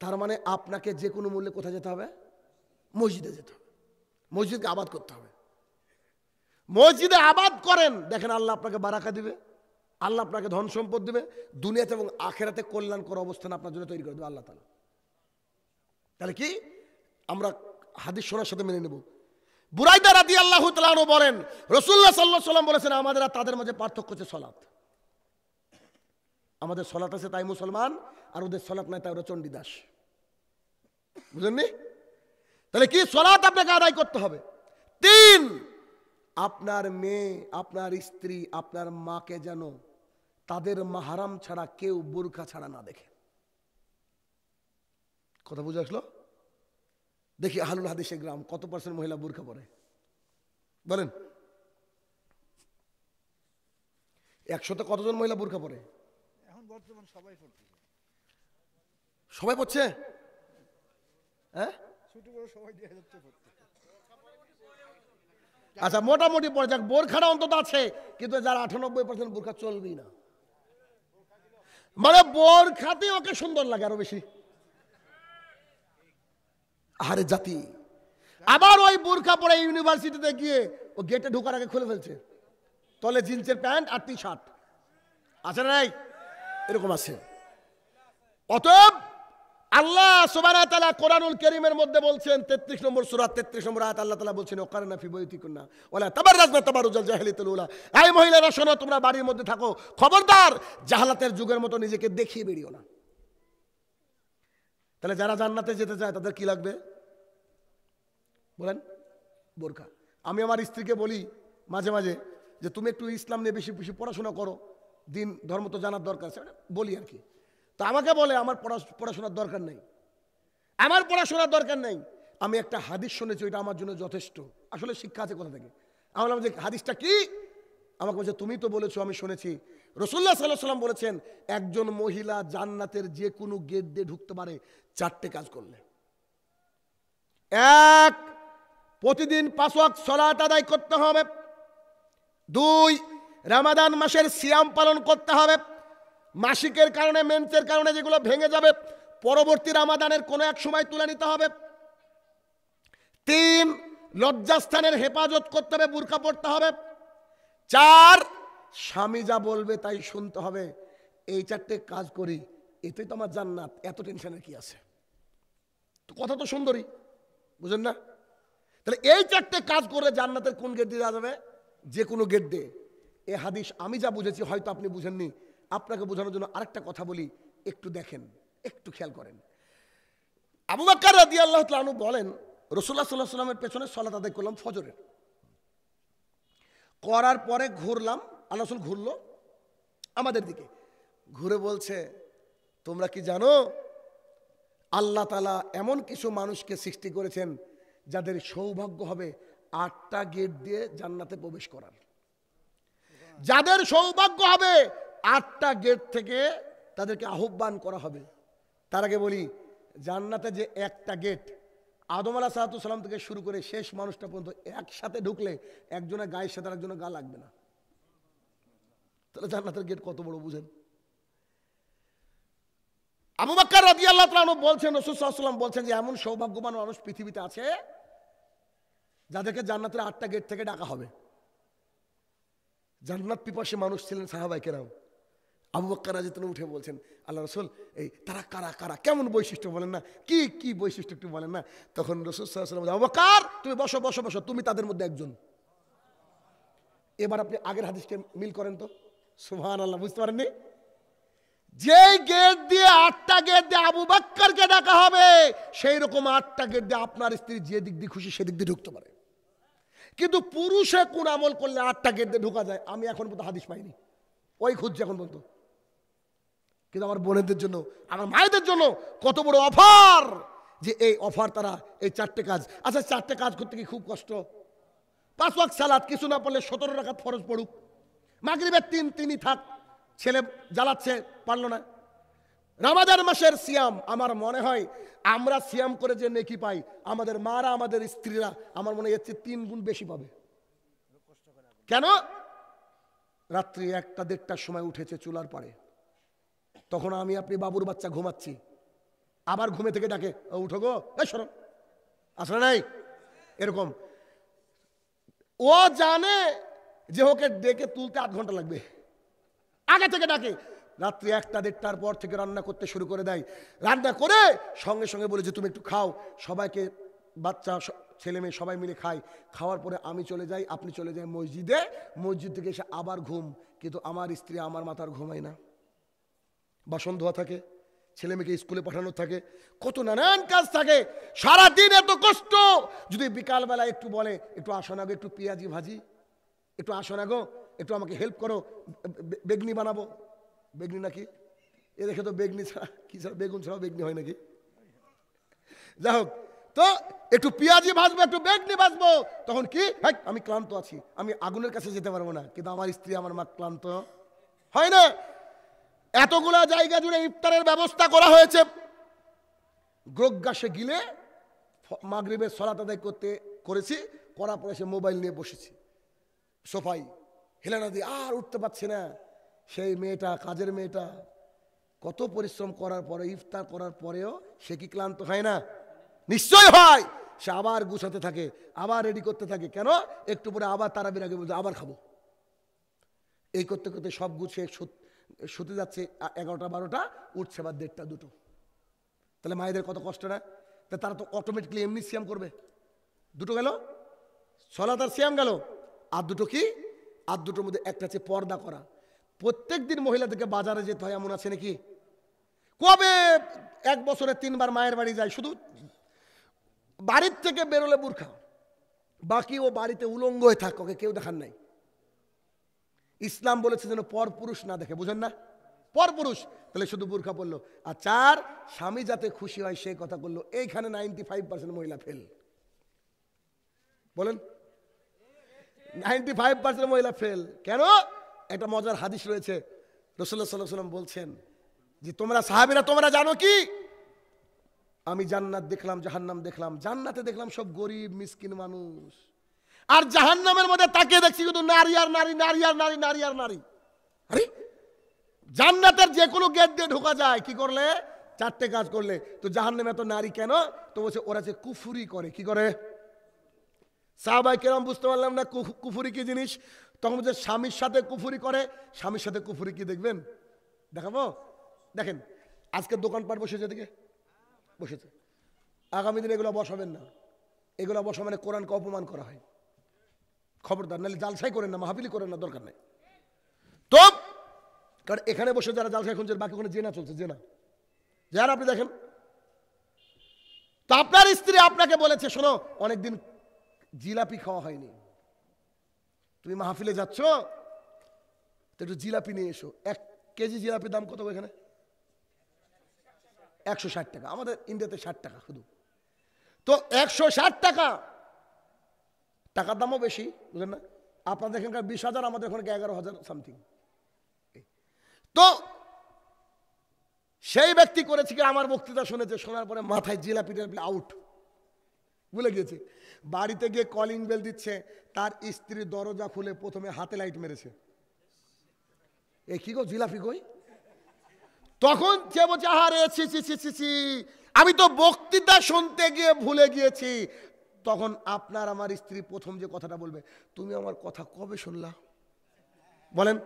তার মানে আপনাকে যে কোনো মূল্যে কোথায় যেতে হবে? মসজিদে যেতে হবে, মসজিদকে আবাদ করতে হবে। মসজিদে আবাদ করেন, দেখেন আল্লাহ আপনাকে বারাকা দিবে, আল্লাহ আপনাকে ধন সম্পদ দিবে, দুনিয়াতে এবং আখেরাতে কল্যাণকর অবস্থান আপনার জন্য তৈরি করে দেবে আল্লাহ তাআলা। তাহলে কি আমরা হাদিস শোনার সাথে মেনে নেব? বুরাইদা রাদিয়াল্লাহু তাআলা আনহু বলেন রাসূলুল্লাহ সাল্লাল্লাহু আলাইহি ওয়াসাল্লাম বলেছেন আমাদের আর তাদের মাঝে পার্থক্য হচ্ছে সালাত। আমাদের সালাত আছে তাই মুসলমান, আর ওদের সালাত নাই তাই ওরা চণ্ডীদাস। বুঝলেননি? তাহলে কি সালাত আপনাকে আদায় করতে হবে। 3, আপনার মেয়ে, আপনার স্ত্রী, আপনার মাকে যেন তাদের মাহরাম ছাড়া কেউ বোরকা ছাড়া না দেখে। কথা বুঝে আসলো? দেখি আহলুল হাদিসের গ্রাম কত % মহিলা বোরকা পরে বলেন? 100তে কতজন মহিলা বোরকা পরে? এখন বর্তমান সবাই পড়ছে। সবাই পড়ছে? হ্যাঁ, ছোট বড় সবাই দিয়ে যাচ্ছে পড়তে। আচ্ছা মোটামুটি পড়ে যাক, বোরখাটা অন্তত আছে, কিন্তু যার 98% বোরখা চলবেই না, মানে বোরখাতে ওকে সুন্দর লাগে আরো বেশি। আরে জাতি, আবার ওই বোরখা পরে ইউনিভার্সিটিতে গিয়ে ও গেটে ঢোকার আগে খুলে ফেলছে, তলে জিন্সের প্যান্ট আর টি-শার্ট আছে না? নাই এরকম আছে। অতএব আল্লাহ সুবহানাহু ওয়া তাআলা কোরআনুল কারীমের মধ্যে বলছেন 33 নম্বর সূরা 33 নম্বর আয়াত আল্লাহ তাআলা বলছেন ওয়াকারনা ফি বুয়ুতিকুন্না ওয়ালা তাবাররাজনা তাবারুজাল জাহিলিয়াতুল উলা। এই মহিলারা শোনো, তোমরা বাড়ির মধ্যে থাকো, খবরদার জাহালাতের যুগের মতো নিজেকে দেখিয়ে বেরিও না। তাহলে যারা জান্নাতে যেতে চায় তাদের কি লাগবে বলেন? বোরকা। আমি আমার স্ত্রীকে বলি মাঝে মাঝে যে তুমি একটু ইসলাম নিয়ে বেশি বেশি পড়াশোনা করো, দিন ধর্ম তো জানার দরকার আছে, বলি আর কি। তা আমাকে বলে আমার পড়াশোনার দরকার নেই, আমার পড়াশোনার দরকার নেই। আমি একটা হাদিস শুনেছি, ওইটা আমার জন্য যথেষ্ট। আসলে শিক্ষা আছে কোথা থেকে? আমি বললাম যে হাদিসটা কি? আমাকে বলছে তুমি তো বলেছো, আমি শুনেছি রাসূলুল্লাহ সাল্লাল্লাহু আলাইহি ওয়াসাল্লাম বলেছেন একজন মহিলা জান্নাতের যে কোনো গেট দিয়ে ঢুকতে পারে 4টে কাজ করলে। 1, প্রতিদিন 5 ওয়াক্ত সালাত আদায় করতে হবে। 2, রমাদান মাসের সিয়াম পালন করতে হবে। মাসিকের কারণে, মেন্সের কারণে যেগুলো ভেঙে যাবে পরবর্তী রমাদানের কোনো এক সময় তুলে নিতে হবে। 3, লজ্জাস্থানের হেফাজত করতে হবে, বুরকা পড়তে হবে। 4, স্বামী যা বলবে তাই শুনতে হবে। এই 4টে কাজ করি, এতেই তো আমার জান্নাত, এত টেনশনের কি আছে? তো কথা তো সুন্দরী, বুঝেন না? তাহলে এই 4টে কাজ করে জান্নাতের কোন গেট দিয়ে যাবে? যে কোনো গেট দিয়ে। এই হাদিস আমি যা বুঝেছি, হয়তো আপনি বুঝেননি, আপনাকে বোঝানোর জন্য আরেকটা কথা বলি, একটু দেখেন, একটু খেয়াল করেন। আবু বকর রাদিয়াল্লাহু তাআলা আনহু বলেন রাসূলুল্লাহ সাল্লাল্লাহু আলাইহি ওয়াসাল্লামের পেছনে সালাত আদায় করলাম ফজরের, করার পরে ঘুরলাম, আল্লাহ রাসূল ঘুরলো আমাদের দিকে, ঘুরে বলছে তোমরা কি জানো আল্লাহ তাআলা এমন কিছু মানুষকে সৃষ্টি করেছেন যাদের সৌভাগ্য হবে 8টা গেট দিয়ে জান্নাতে প্রবেশ করার। যাদের সৌভাগ্য হবে 8টা গেট থেকে তাদেরকে আহ্বান করা হবে। তার আগে বলি, জান্নাতে যে একটা গেট, আদম আলাইহিস সালাম থেকে শুরু করে শেষ মানুষটা পর্যন্ত একসাথে ঢুকলে একজনের গায়ের সাথে আরেকজনের গা লাগবে না। তাহলে জান্নাতের গেট কত বড় বুঝেন। আবু বকর রাদিয়াল্লাহু তাআলা বলছেন, রাসূল সাল্লাল্লাহু আলাইহি ওয়াসাল্লাম বলছেন যে এমন সৌভাগ্যবান মানুষ পৃথিবীতে আছে যাদেরকে জান্নাতের 8টা গেট থেকে ডাকা হবে। জান্নাত পিপাসী মানুষ ছিলেন সাহাবায়ে কেরাম। আবু বকর রাদিয়াল্লাহু উঠে বলছেন, আল্লাহ রাসূল, এই তারা কারা কারা, কেমন বৈশিষ্ট্য বলেন না, কি কি বৈশিষ্ট্য একটু বলেন না। তখন রাসূল সাল্লাল্লাহু আলাইহি ওয়াসাল্লাম, আবু বকর তুমি বসো বসো বসো, তুমি তাদের মধ্যে একজন। এবার আপনি আগের হাদিসকে মিল করেন তো। সুবহানাল্লাহ, বুঝতে পারেননি? যেই গেট দিয়ে 8টা গেট দিয়ে আবু বকরকে ডাকা হবে, সেই রকম 8টা গেট দিয়ে আপনার স্ত্রী যে দিক দিয়ে খুশি সেদিক দিয়ে ঢুকতে পারে। কিন্তু পুরুষে কোন আমল করলে 8টা গেট দিয়ে ঢোকা যায়, আমি এখন পর্যন্ত হাদিস পাইনি, ওই খুঁজছি এখন পর্যন্ত। কিন্তু আমার বোনেদের জন্য, আমার মায়েদের জন্য কত বড় অফার, যে এই অফার তারা এই 4টে কাজ। আচ্ছা 4টে কাজ করতে কি খুব কষ্ট? 5 ওয়াক্ত সালাত কিছু না পড়লে 17 রাকাত ফরজ পড়ুক, মাগরিবের 3 থাক, ছেলে জ্বালাচ্ছে পারলো না। রমাদান মাসের সিয়াম, আমার মনে হয় আমরা সিয়াম করে যে নেকি পাই, আমাদের মারা আমাদের স্ত্রীরা আমার মনে হয় এর চেয়ে 3 গুণ বেশি পাবে। কেন? রাত্রি 1টা-1:30টার সময় উঠেছে চুলার পাড়ে, তখন আমি আপনি বাবুর বাচ্চা ঘুমাচ্ছি, আবার ঘুমে থেকে ডাকে, উঠো গো, এই সরো, আসলে নাই এরকম। ও জানে যে ওকে ডেকে তুলতে 8 ঘন্টা লাগবে, আগে থেকে ডাকে। রাত্রি 1টা-1:30টার পর থেকে রান্না করতে শুরু করে দেয়, রান্না করে সঙ্গে সঙ্গে বলে যে তুমি একটু খাও, সবাইকে, বাচ্চা ছেলে মেয়ে সবাই মিলে খায়। খাওয়ার পরে আমি চলে যাই, আপনি চলে যাই মসজিদে, মসজিদ থেকে এসে আবার ঘুম। কিন্তু আমার স্ত্রী আমার মাথার ঘুমায় না, বাসন ধোয়া থাকে, ছেলে মেয়েকে স্কুলে পাঠানো থাকে, কত নানান কাজ থাকে, সারাদিন এত কষ্ট। যদি বিকালবেলা একটু বলে, একটু আসো না গো, একটু পেঁয়াজি ভাজি, একটু আসো না গো, একটু আমাকে হেল্প করো, বেগনি বানাবো। বেগনি নাকি এ দেখে তো বেগনি ছাড়া কি ছাড়া, বেগুন ছাড়াও বেগনি হয় নাকি? যাই হোক, তো একটু পেঁয়াজি ভাজবো, একটু বেগনি ভাজবো, তখন কি আমি ক্লান্ত আছি, আমি আগুনের কাছে যেতে পারবো না। কিন্তু আমার স্ত্রী আমার মা ক্লান্ত হয় না। এতগুলা জায়গা জুড়ে ইফতারের ব্যবস্থা করা হয়েছে। গ্রোগ্রাসে গিলে মাগরিবের সালাত আদায় করেছি, করার পরে সে মোবাইল নিয়ে বসেছি সোফায়, হেলানা দিয়ে আর উঠতে পারছে না। সেই মেয়েটা, কাজের মেয়েটা, কত পরিশ্রম করার পরে, ইফতার করার পরেও সে কি ক্লান্ত হয় না? নিশ্চয় হয়। সে আবার গুছাতে থাকে, আবার রেডি করতে থাকে। কেন? একটু পরে আবার তারাবির আগে বলছে আবার খাবো। এই করতে করতে সব গুছিয়ে শুতে যাচ্ছে 11টা-12টা, উঠছে আবার 1:30-2টো। তাহলে মায়েদের কত কষ্ট না? তারা তো অটোমেটিকলি এমনি সিয়াম করবে। 2টো গেল সালাত আর সিয়াম গেল, আর 2টো কি? আর 2টোর মধ্যে একটা হচ্ছে পর্দা করা। প্রত্যেক দিন মহিলাদেরকে বাজারে যেতে হয় এমন আছে নাকি? কবে 1 বছরে 3 বার মায়ের বাড়ি যায়, শুধু বাড়ির থেকে বেরোলে বোরখা, বাকি ও বাড়িতে উলঙ্গ হয়ে থাক, ওকে কেউ দেখার নাই। ইসলাম বলেছে যেন পর পুরুষ না দেখে, বুঝেন না? পর পুরুষ, তাহলে শুধু বোরখা পড়লো। আর 4, স্বামী যাতে খুশি হয় সেই কথা করলো। এইখানে 95% মহিলা ফেল। বলেন 95% মহিলা ফেল। কেন? একটা মজার হাদিস রয়েছে, রাসূলুল্লাহ সাল্লাল্লাহু আলাইহি ওয়াসাল্লাম বলছেন যে তোমরা সাহাবীরা তোমরা জানো কি, আমি জান্নাত দেখলাম, জাহান্নাম দেখলাম। জান্নাতে দেখলাম সব গরিব মিসকিন মানুষ, আর জাহান্নামের মধ্যে তাকিয়ে দেখছি শুধু নারী আর নারী, নারী আর নারী, নারী আর নারী। আরে জান্নাতের যে কোনো গেট দিয়ে ঢোকা যায় কি করলে? 4টে কাজ করলে। তো জাহান্নামে এত নারী কেন? তো বলছে ওরা যে কুফরি করে। কি করে? সাহাবায়ে কেরাম বুঝতে পারলাম না কুফরি কি জিনিস। তখন বলছে স্বামীর সাথে কুফরি করে। স্বামীর সাথে কুফরি কি দেখবেন? দেখাবো? দেখেন, আজকে দোকানপাট বসেছে, দিকে বসেছে, আগামী দিনে এগুলো বসাবেন না। এগুলো বসা মানে কোরআনকে অপমান করা হয়, খবরদার। নাহলে জালসাই করেন না, মাহফিলি করেন না, দরকার নেই তো। কারণ এখানে বসে যারা জালসাই খুঁজছে, বাকি ওখানে জেনা চলছে, জেনা। যারা আপনি দেখেন, তো আপনার স্ত্রী আপনাকে বলেছে শোনো অনেকদিন জিলাপি খাওয়া হয়নি, তুমি মাহফিলে যাচ্ছ তো একটু জিলাপি নিয়ে এসো। 1 কেজি জিলাপির দাম কত এখানে? 160 টাকা। আমাদের ইন্ডিয়াতে 60 টাকা শুধু। তো 160 টাকা, টাকার দামও বেশি, বুঝলেন না? আপনাদের এখানকার 20,000, আমাদের ওখানে 11,000 সামথিং। তো সেই ব্যক্তি করেছে কি, আমার বক্তৃতা শুনেছে, শোনার পরে মাথায় জিলাপি টিলাপি আউট, ভুলে গিয়েছে। বাড়িতে গিয়ে কলিং বেল দিচ্ছে, তার স্ত্রী দরজা খুলে প্রথমে হাতে লাইট মেরেছে, এ কি গো জিলাপি কই? তখন সে বলছে, আরে ছি ছি ছি ছি ছি, আমি তো বক্তৃতা শুনতে গিয়ে ভুলে গিয়েছি। তখন আপনার আমার স্ত্রী প্রথম যে কথাটা বলবে, তুমি আমার কথা কবে শুনলা? বলেন,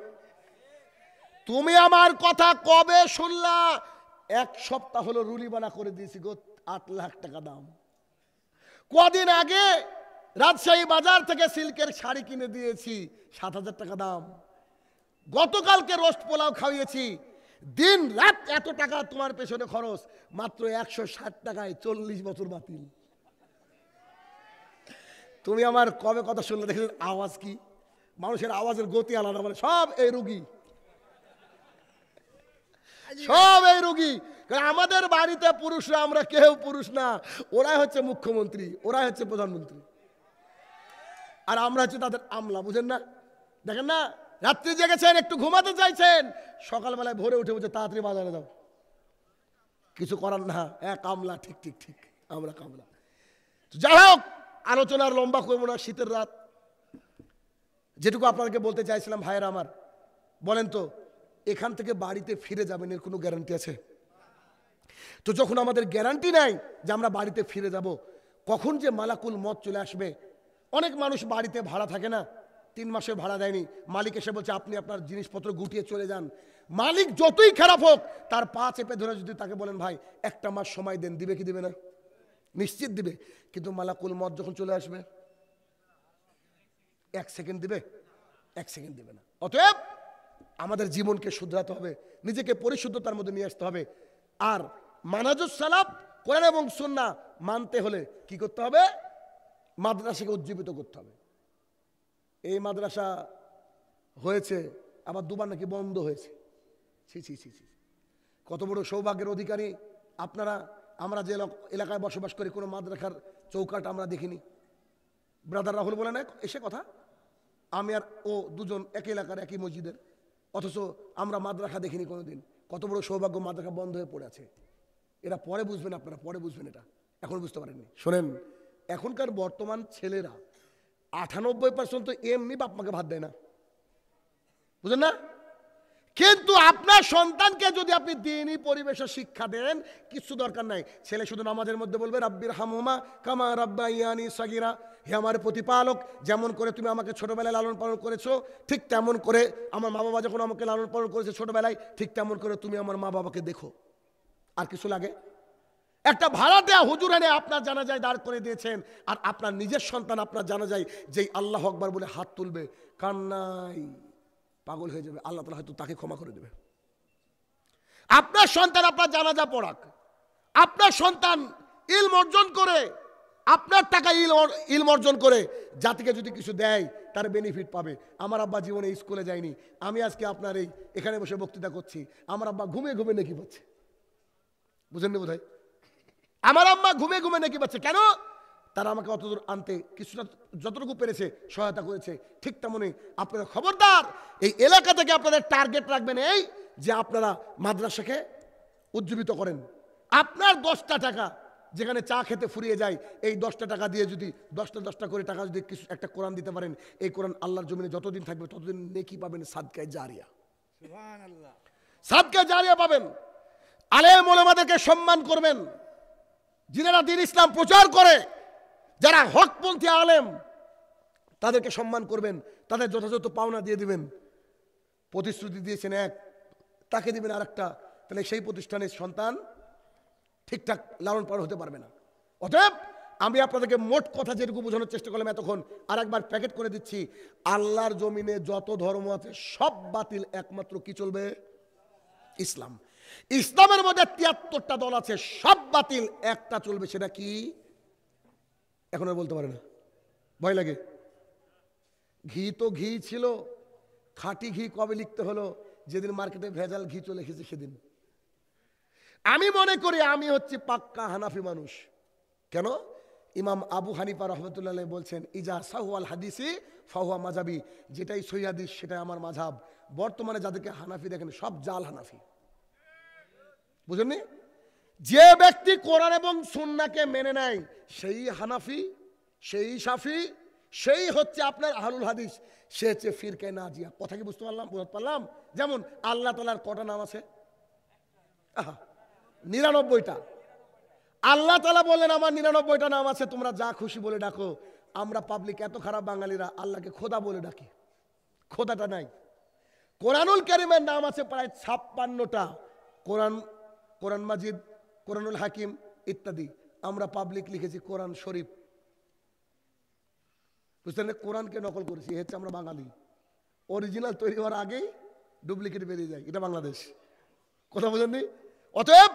তুমি আমার কথা কবে শুনলা? 1 সপ্তাহ হলো রুলিবানা করে দিয়েছি গো, 8 লাখ টাকা দাম। কদিন আগে রাজশাহী বাজার থেকে সিল্কের শাড়ি কিনে দিয়েছি, 7,000 টাকা দাম। গতকালকে রোস্ট পোলাও খাইয়েছি, দিন রাত এত টাকা তোমার পেছনে খরচ, মাত্র 160 টাকায় 40 বছর বাতিল। তুমি আমার কবে কথা শুনলে? দেখলেন আওয়াজ কি, মানুষের আওয়াজের গতি আলাদা, বলে সব এই রুগী, সব এই রুগী। কারণ আমাদের বাড়িতে পুরুষরা, আমরা কেউ পুরুষ না, ওরাই হচ্ছে মুখ্যমন্ত্রী, ওরাই হচ্ছে প্রধানমন্ত্রী, আর আমরা হচ্ছে তাদের আমলা, বুঝেন না? দেখেন না, রাত্রি জেগেছেন, একটু ঘুমাতে চাইছেন, সকালবেলায় ভোরে উঠে বলছে তাড়াতাড়ি বাজারে দাও, কিছু করার না, এক আমলা, ঠিক ঠিক ঠিক, আমরা কামলা। যাই হোক, আলোচনার লম্বা করবো না, শীতের রাত। যেটুকু আপনাদেরকে বলতে চাইছিলাম, ভাইয়েরা আমার, বলেন তো, এখান থেকে বাড়িতে ফিরে যাবেন এর কোনো গ্যারান্টি আছে? তো যখন আমাদের গ্যারান্টি নাই যে আমরা বাড়িতে ফিরে যাব, কখন যে মালাকুল মত চলে আসবে। অনেক মানুষ বাড়িতে ভাড়া থাকে না, 3 মাসের ভাড়া দেয়নি, মালিক এসে বলছে আপনি আপনার জিনিসপত্র গুটিয়ে চলে যান। মালিক যতই খারাপ হোক, তার পা চেপে ধরে যদি তাকে বলেন ভাই 1টা মাস সময় দেন, দিবে কি দিবে না? নিশ্চিত দিবে। কিন্তু মালাকুল মত যখন চলে আসবে, 1 সেকেন্ড দিবে? 1 সেকেন্ড দিবে না। অতএব আমাদের জীবনকে শুধরাতে হবে, নিজেকে পরিশুদ্ধতার মধ্যে নিয়ে আসতে হবে। আর মানাজুস সালাফ, কোরআন এবং সুন্নাহ মানতে হলে কি করতে হবে? মাদ্রাসাকে উজ্জীবিত করতে হবে। এই মাদ্রাসা হয়েছে, আবার 2বার নাকি বন্ধ হয়েছে। ছি ছি ছি ছি, কত বড় সৌভাগ্যের অধিকারী আপনারা। আমরা যে এলাকায় বসবাস করি, কোনো মাদ্রাসার চৌকাট আমরা দেখিনি। ব্রাদার রাহুল বলে না এসে কথা, আমি আর ও দুজন একই এলাকার, একই মসজিদের, অথচ আমরা মাদ্রাসা দেখিনি কোনোদিন। কত বড় সৌভাগ্য, মাদ্রাসা বন্ধ হয়ে পড়ে আছে। এরা পরে বুঝবেন, আপনারা পরে বুঝবেন, এটা এখন বুঝতে পারেননি। শোনেন, এখনকার বর্তমান ছেলেরা 98% তো এমনি বাপ মাকে ভাত দেয় না, বুঝেন না? কিন্তু আপনার সন্তানকে যদি আপনি দ্বীনি পরিবেশে শিক্ষা দেন, কিছু দরকার নাই। ছেলে শুধু নামাজের মধ্যে বলবে রাব্বির হামহুমা কামা রাব্বায়ানি সাগীরা, হে আমার প্রতিপালক, যেমন করে তুমি আমাকে ছোটবেলায় লালন পালন করেছো, ঠিক তেমন করে আমার মা বাবা যখন আমাকে লালন পালন করেছে ছোটবেলায়, ঠিক তেমন করে তুমি আমার মা বাবাকে দেখো। আর কিছু লাগে? একটা ভাড়া দেয়া হুজুর এনে আপনার জানাজায় দাঁড় করে দিয়েছেন, আর আপনার নিজের সন্তান আপনার জানাজায় যেই আল্লাহ আকবার বলে হাত তুলবে, কান্নাই পাগল হয়ে যাবে, আল্লাহ তাআলা হয়তো তাকে ক্ষমা করে দেবে। আপনার সন্তান আপনার জানাজা পড়াক, আপনার সন্তান ইলম অর্জন করে, আপনার টাকা ইলম অর্জন করে জাতিকে যদি কিছু দেয়, তার বেনিফিট পাবে। আমার আব্বা জীবনে স্কুলে যায়নি, আমি আজকে আপনার এখানে বসে বক্তৃতা করছি, আমার আব্বা ঘুমিয়ে ঘুমিয়ে নেকি পাচ্ছে, বুঝেননি বোধহয়? আমার আম্মা ঘুমিয়ে ঘুমিয়ে নেকি পাচ্ছে, কেন? তারা আমাকে অতদূর আনতে কিছুটা যতটুকু পেরেছে সহায়তা করেছে। ঠিক তেমনি আপনারা খবরদার, এই এলাকা থেকে আপনাদের টার্গেট রাখবেন এই যে আপনারা মাদ্রাসাকে উজ্জীবিত করেন। আপনার 10টা টাকা যেখানে চা খেতে ফুরিয়ে যায়, এই 10টা টাকা দিয়ে যদি 10টা করে টাকা যদি কিছু একটা কোরআন দিতে পারেন, এই কোরআন আল্লাহর জমিনে যতদিন থাকবে ততদিন নেকি পাবেন, সাদকায়ে জারিয়া, সুবহানাল্লাহ, সাদকায়ে জারিয়া পাবেন। আলেম ওলামাদেরকে সম্মান করবেন, যিনারা দ্বীন ইসলাম প্রচার করে, যারা হকপন্থী আলেম, তাদেরকে সম্মান করবেন, তাদের যথাযথ পাওনা দিয়ে দিবেন। প্রতিশ্রুতি দিয়েছেন এক, তাকে দিবেন আরেকটা, তাহলে সেই প্রতিষ্ঠানের সন্তান ঠিকঠাক লালন পালন হতে পারবে না। অতএব আমি আপনাদেরকে মোট কথা যেটুকু বোঝানোর চেষ্টা করলাম এতক্ষণ, আর একবার প্যাকেট করে দিচ্ছি। আল্লাহর জমিনে যত ধর্ম আছে সব বাতিল, একমাত্র কি চলবে? ইসলাম। ইসলামের মধ্যে 73টা দল আছে, সব বাতিল, একটা চলবে, সেটা কি? এখন আর বলতে পারে না, ভয় লাগে। ঘি তো ঘি ছিল, খাঁটি ঘি কবে লিখতে হলো? যেদিন মার্কেটে ভেজাল ঘি চলে এসেছে সেদিন। আমি মনে করি আমি হচ্ছি পাক্কা হানাফি মানুষ। কেন? ইমাম আবু হানিফা রহমতুল্লাহ বলছেন, ইজা সাহুয়াল হাদিসি ফাহুয়া মাযহাবি, যেটাই সহিহ হাদিস সেটাই আমার মাযহাব। বর্তমানে যাদেরকে হানাফি দেখেন সব জাল হানাফি, বুঝেননি? যে ব্যক্তি কোরআন এবং সুন্নাহকে মেনে নেয় সেই হানাফি, সেই শাফি, সেই হচ্ছে আপনার আহলুল হাদিস, সে হচ্ছে ফিরকে নাজিয়া। কথা কি বুঝতে পারলাম? যেমন আল্লাহ তাআলার কটা নাম আছে? 99টা। আল্লাহ তাআলা বললেন আমার 99টা নাম আছে, তোমরা যা খুশি বলে ডাকো। আমরা পাবলিক এত খারাপ বাঙালিরা আল্লাহকে খোদা বলে ডাকি, খোদাটা নাই। কোরআনুল কারীমের নাম আছে প্রায় 56টা, কোরআন মাজিদ, কোরআনুল হাকিম ইত্যাদি। আমরা পাবলিক লিখেছি কোরআন শরীফ, বুঝলেন? কোরআনকে নকল করেছি, হচ্ছে আমরা বাঙালি। অরিজিনাল তৈরি হওয়ার আগেই ডুপ্লিকেট বেরিয়ে যায়, এটা বাংলাদেশ। কথা বুঝেননি? অতএব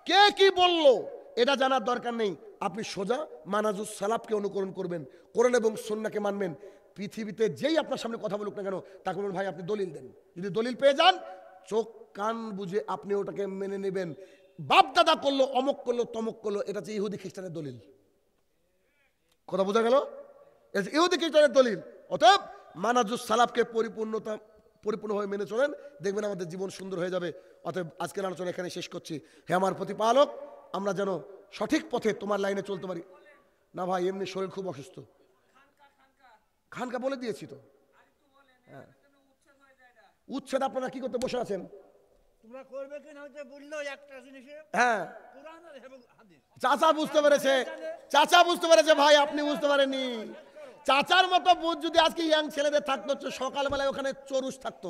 কে কি বললো এটা জানার দরকার নেই, আপনি সোজা মানাজুস সালাফকে অনুকরণ করবেন, কোরআন এবং সুন্নাহকে মানবেন। পৃথিবীতে যেই আপনার সামনে কথা বলুক না কেন, তাকে বলুন ভাই আপনি দলিল দেন। যদি দলিল পেয়ে যান, চোখ কান বুঝে আপনি ওটাকে মেনে নেবেন। বাপ দাদা করলো, অমক করলো, তমক করলো, এটা হচ্ছে ইহুদি খ্রিস্টানের দলিল। কথা বোঝা গেল? ইহুদি খ্রিস্টানের দলিল। অতএব মানাজুস সালাফকে পরিপূর্ণভাবে মেনে চলেন, দেখবেন আমাদের জীবন সুন্দর হয়ে যাবে। অতএব আজকের আলোচনা এখানে শেষ করছি। হে আমার প্রতিপালক, আমরা যেন সঠিক পথে তোমার লাইনে চলতে পারি। না ভাই, এমনি শরীর খুব অসুস্থ। খানকা বলে দিয়েছি তো। হ্যাঁ, উচ্ছেদ আপনারা কি করতে বসে আছেন? তোমরা করবে কিনা হচ্ছে বললো একটা জিনিসে হ্যাঁ, কোরআন আর হাদিস। চাচা বুঝতে পেরেছে, চাচা বুঝতে পেরেছে ভাই, আপনি বুঝতে পারেননি। চাচার মতো বুঝ যদি আজকে ইয়াং ছেলেদের থাকতো, সকালবেলায় ওখানে চরুস থাকতো,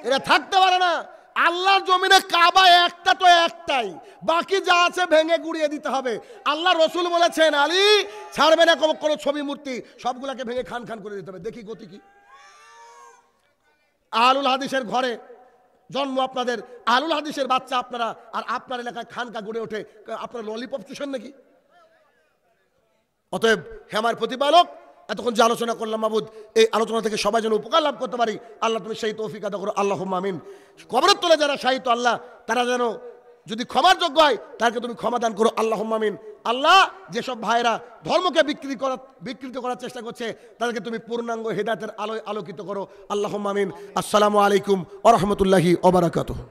এটা থাকতে পারে না। আল্লাহর জমিনে কাবা একটা তো একটাই, বাকি যা আছে ভেঙে গুড়িয়ে দিতে হবে। আল্লাহ রসুল বলেছেন আলী ছাড়বে না কোনো ছবি মূর্তি, সবগুলাকে ভেঙে খান খান করে দিতে হবে। দেখি গতি কি? আহলুল হাদিসের ঘরে জন্ম আপনাদের, আহলুল হাদিসের বাচ্চা আপনারা, আর আপনার এলাকায় খানকা গড়ে ওঠে, আপনারা ললিপপ চুষেন নাকি? অতএব হে আমার প্রতিপালক, এতক্ষণ যে আলোচনা করলাম মাবুদ, এই আলোচনা থেকে সবাই যেন উপকার লাভ করতে পারি, আল্লাহ তুমি সেই তৌফিক আদা করো, আল্লাহুম্মা আমিন। কবরের তলে যারা শাহিত আল্লাহ, তারা যেন যদি ক্ষমার যোগ্য হয়, তাকে তুমি ক্ষমা দান করো, আল্লাহুম্মা আমিন। আল্লাহ, যেসব ভাইরা ধর্মকে বিকৃত করার চেষ্টা করছে, তাদেরকে তুমি পূর্ণাঙ্গ হেদায়েতের আলোয় আলোকিত করো, আল্লাহুম্মা আমিন। আসসালামু আলাইকুম ওয়া রাহমাতুল্লাহি ওয়া বারাকাতুহু।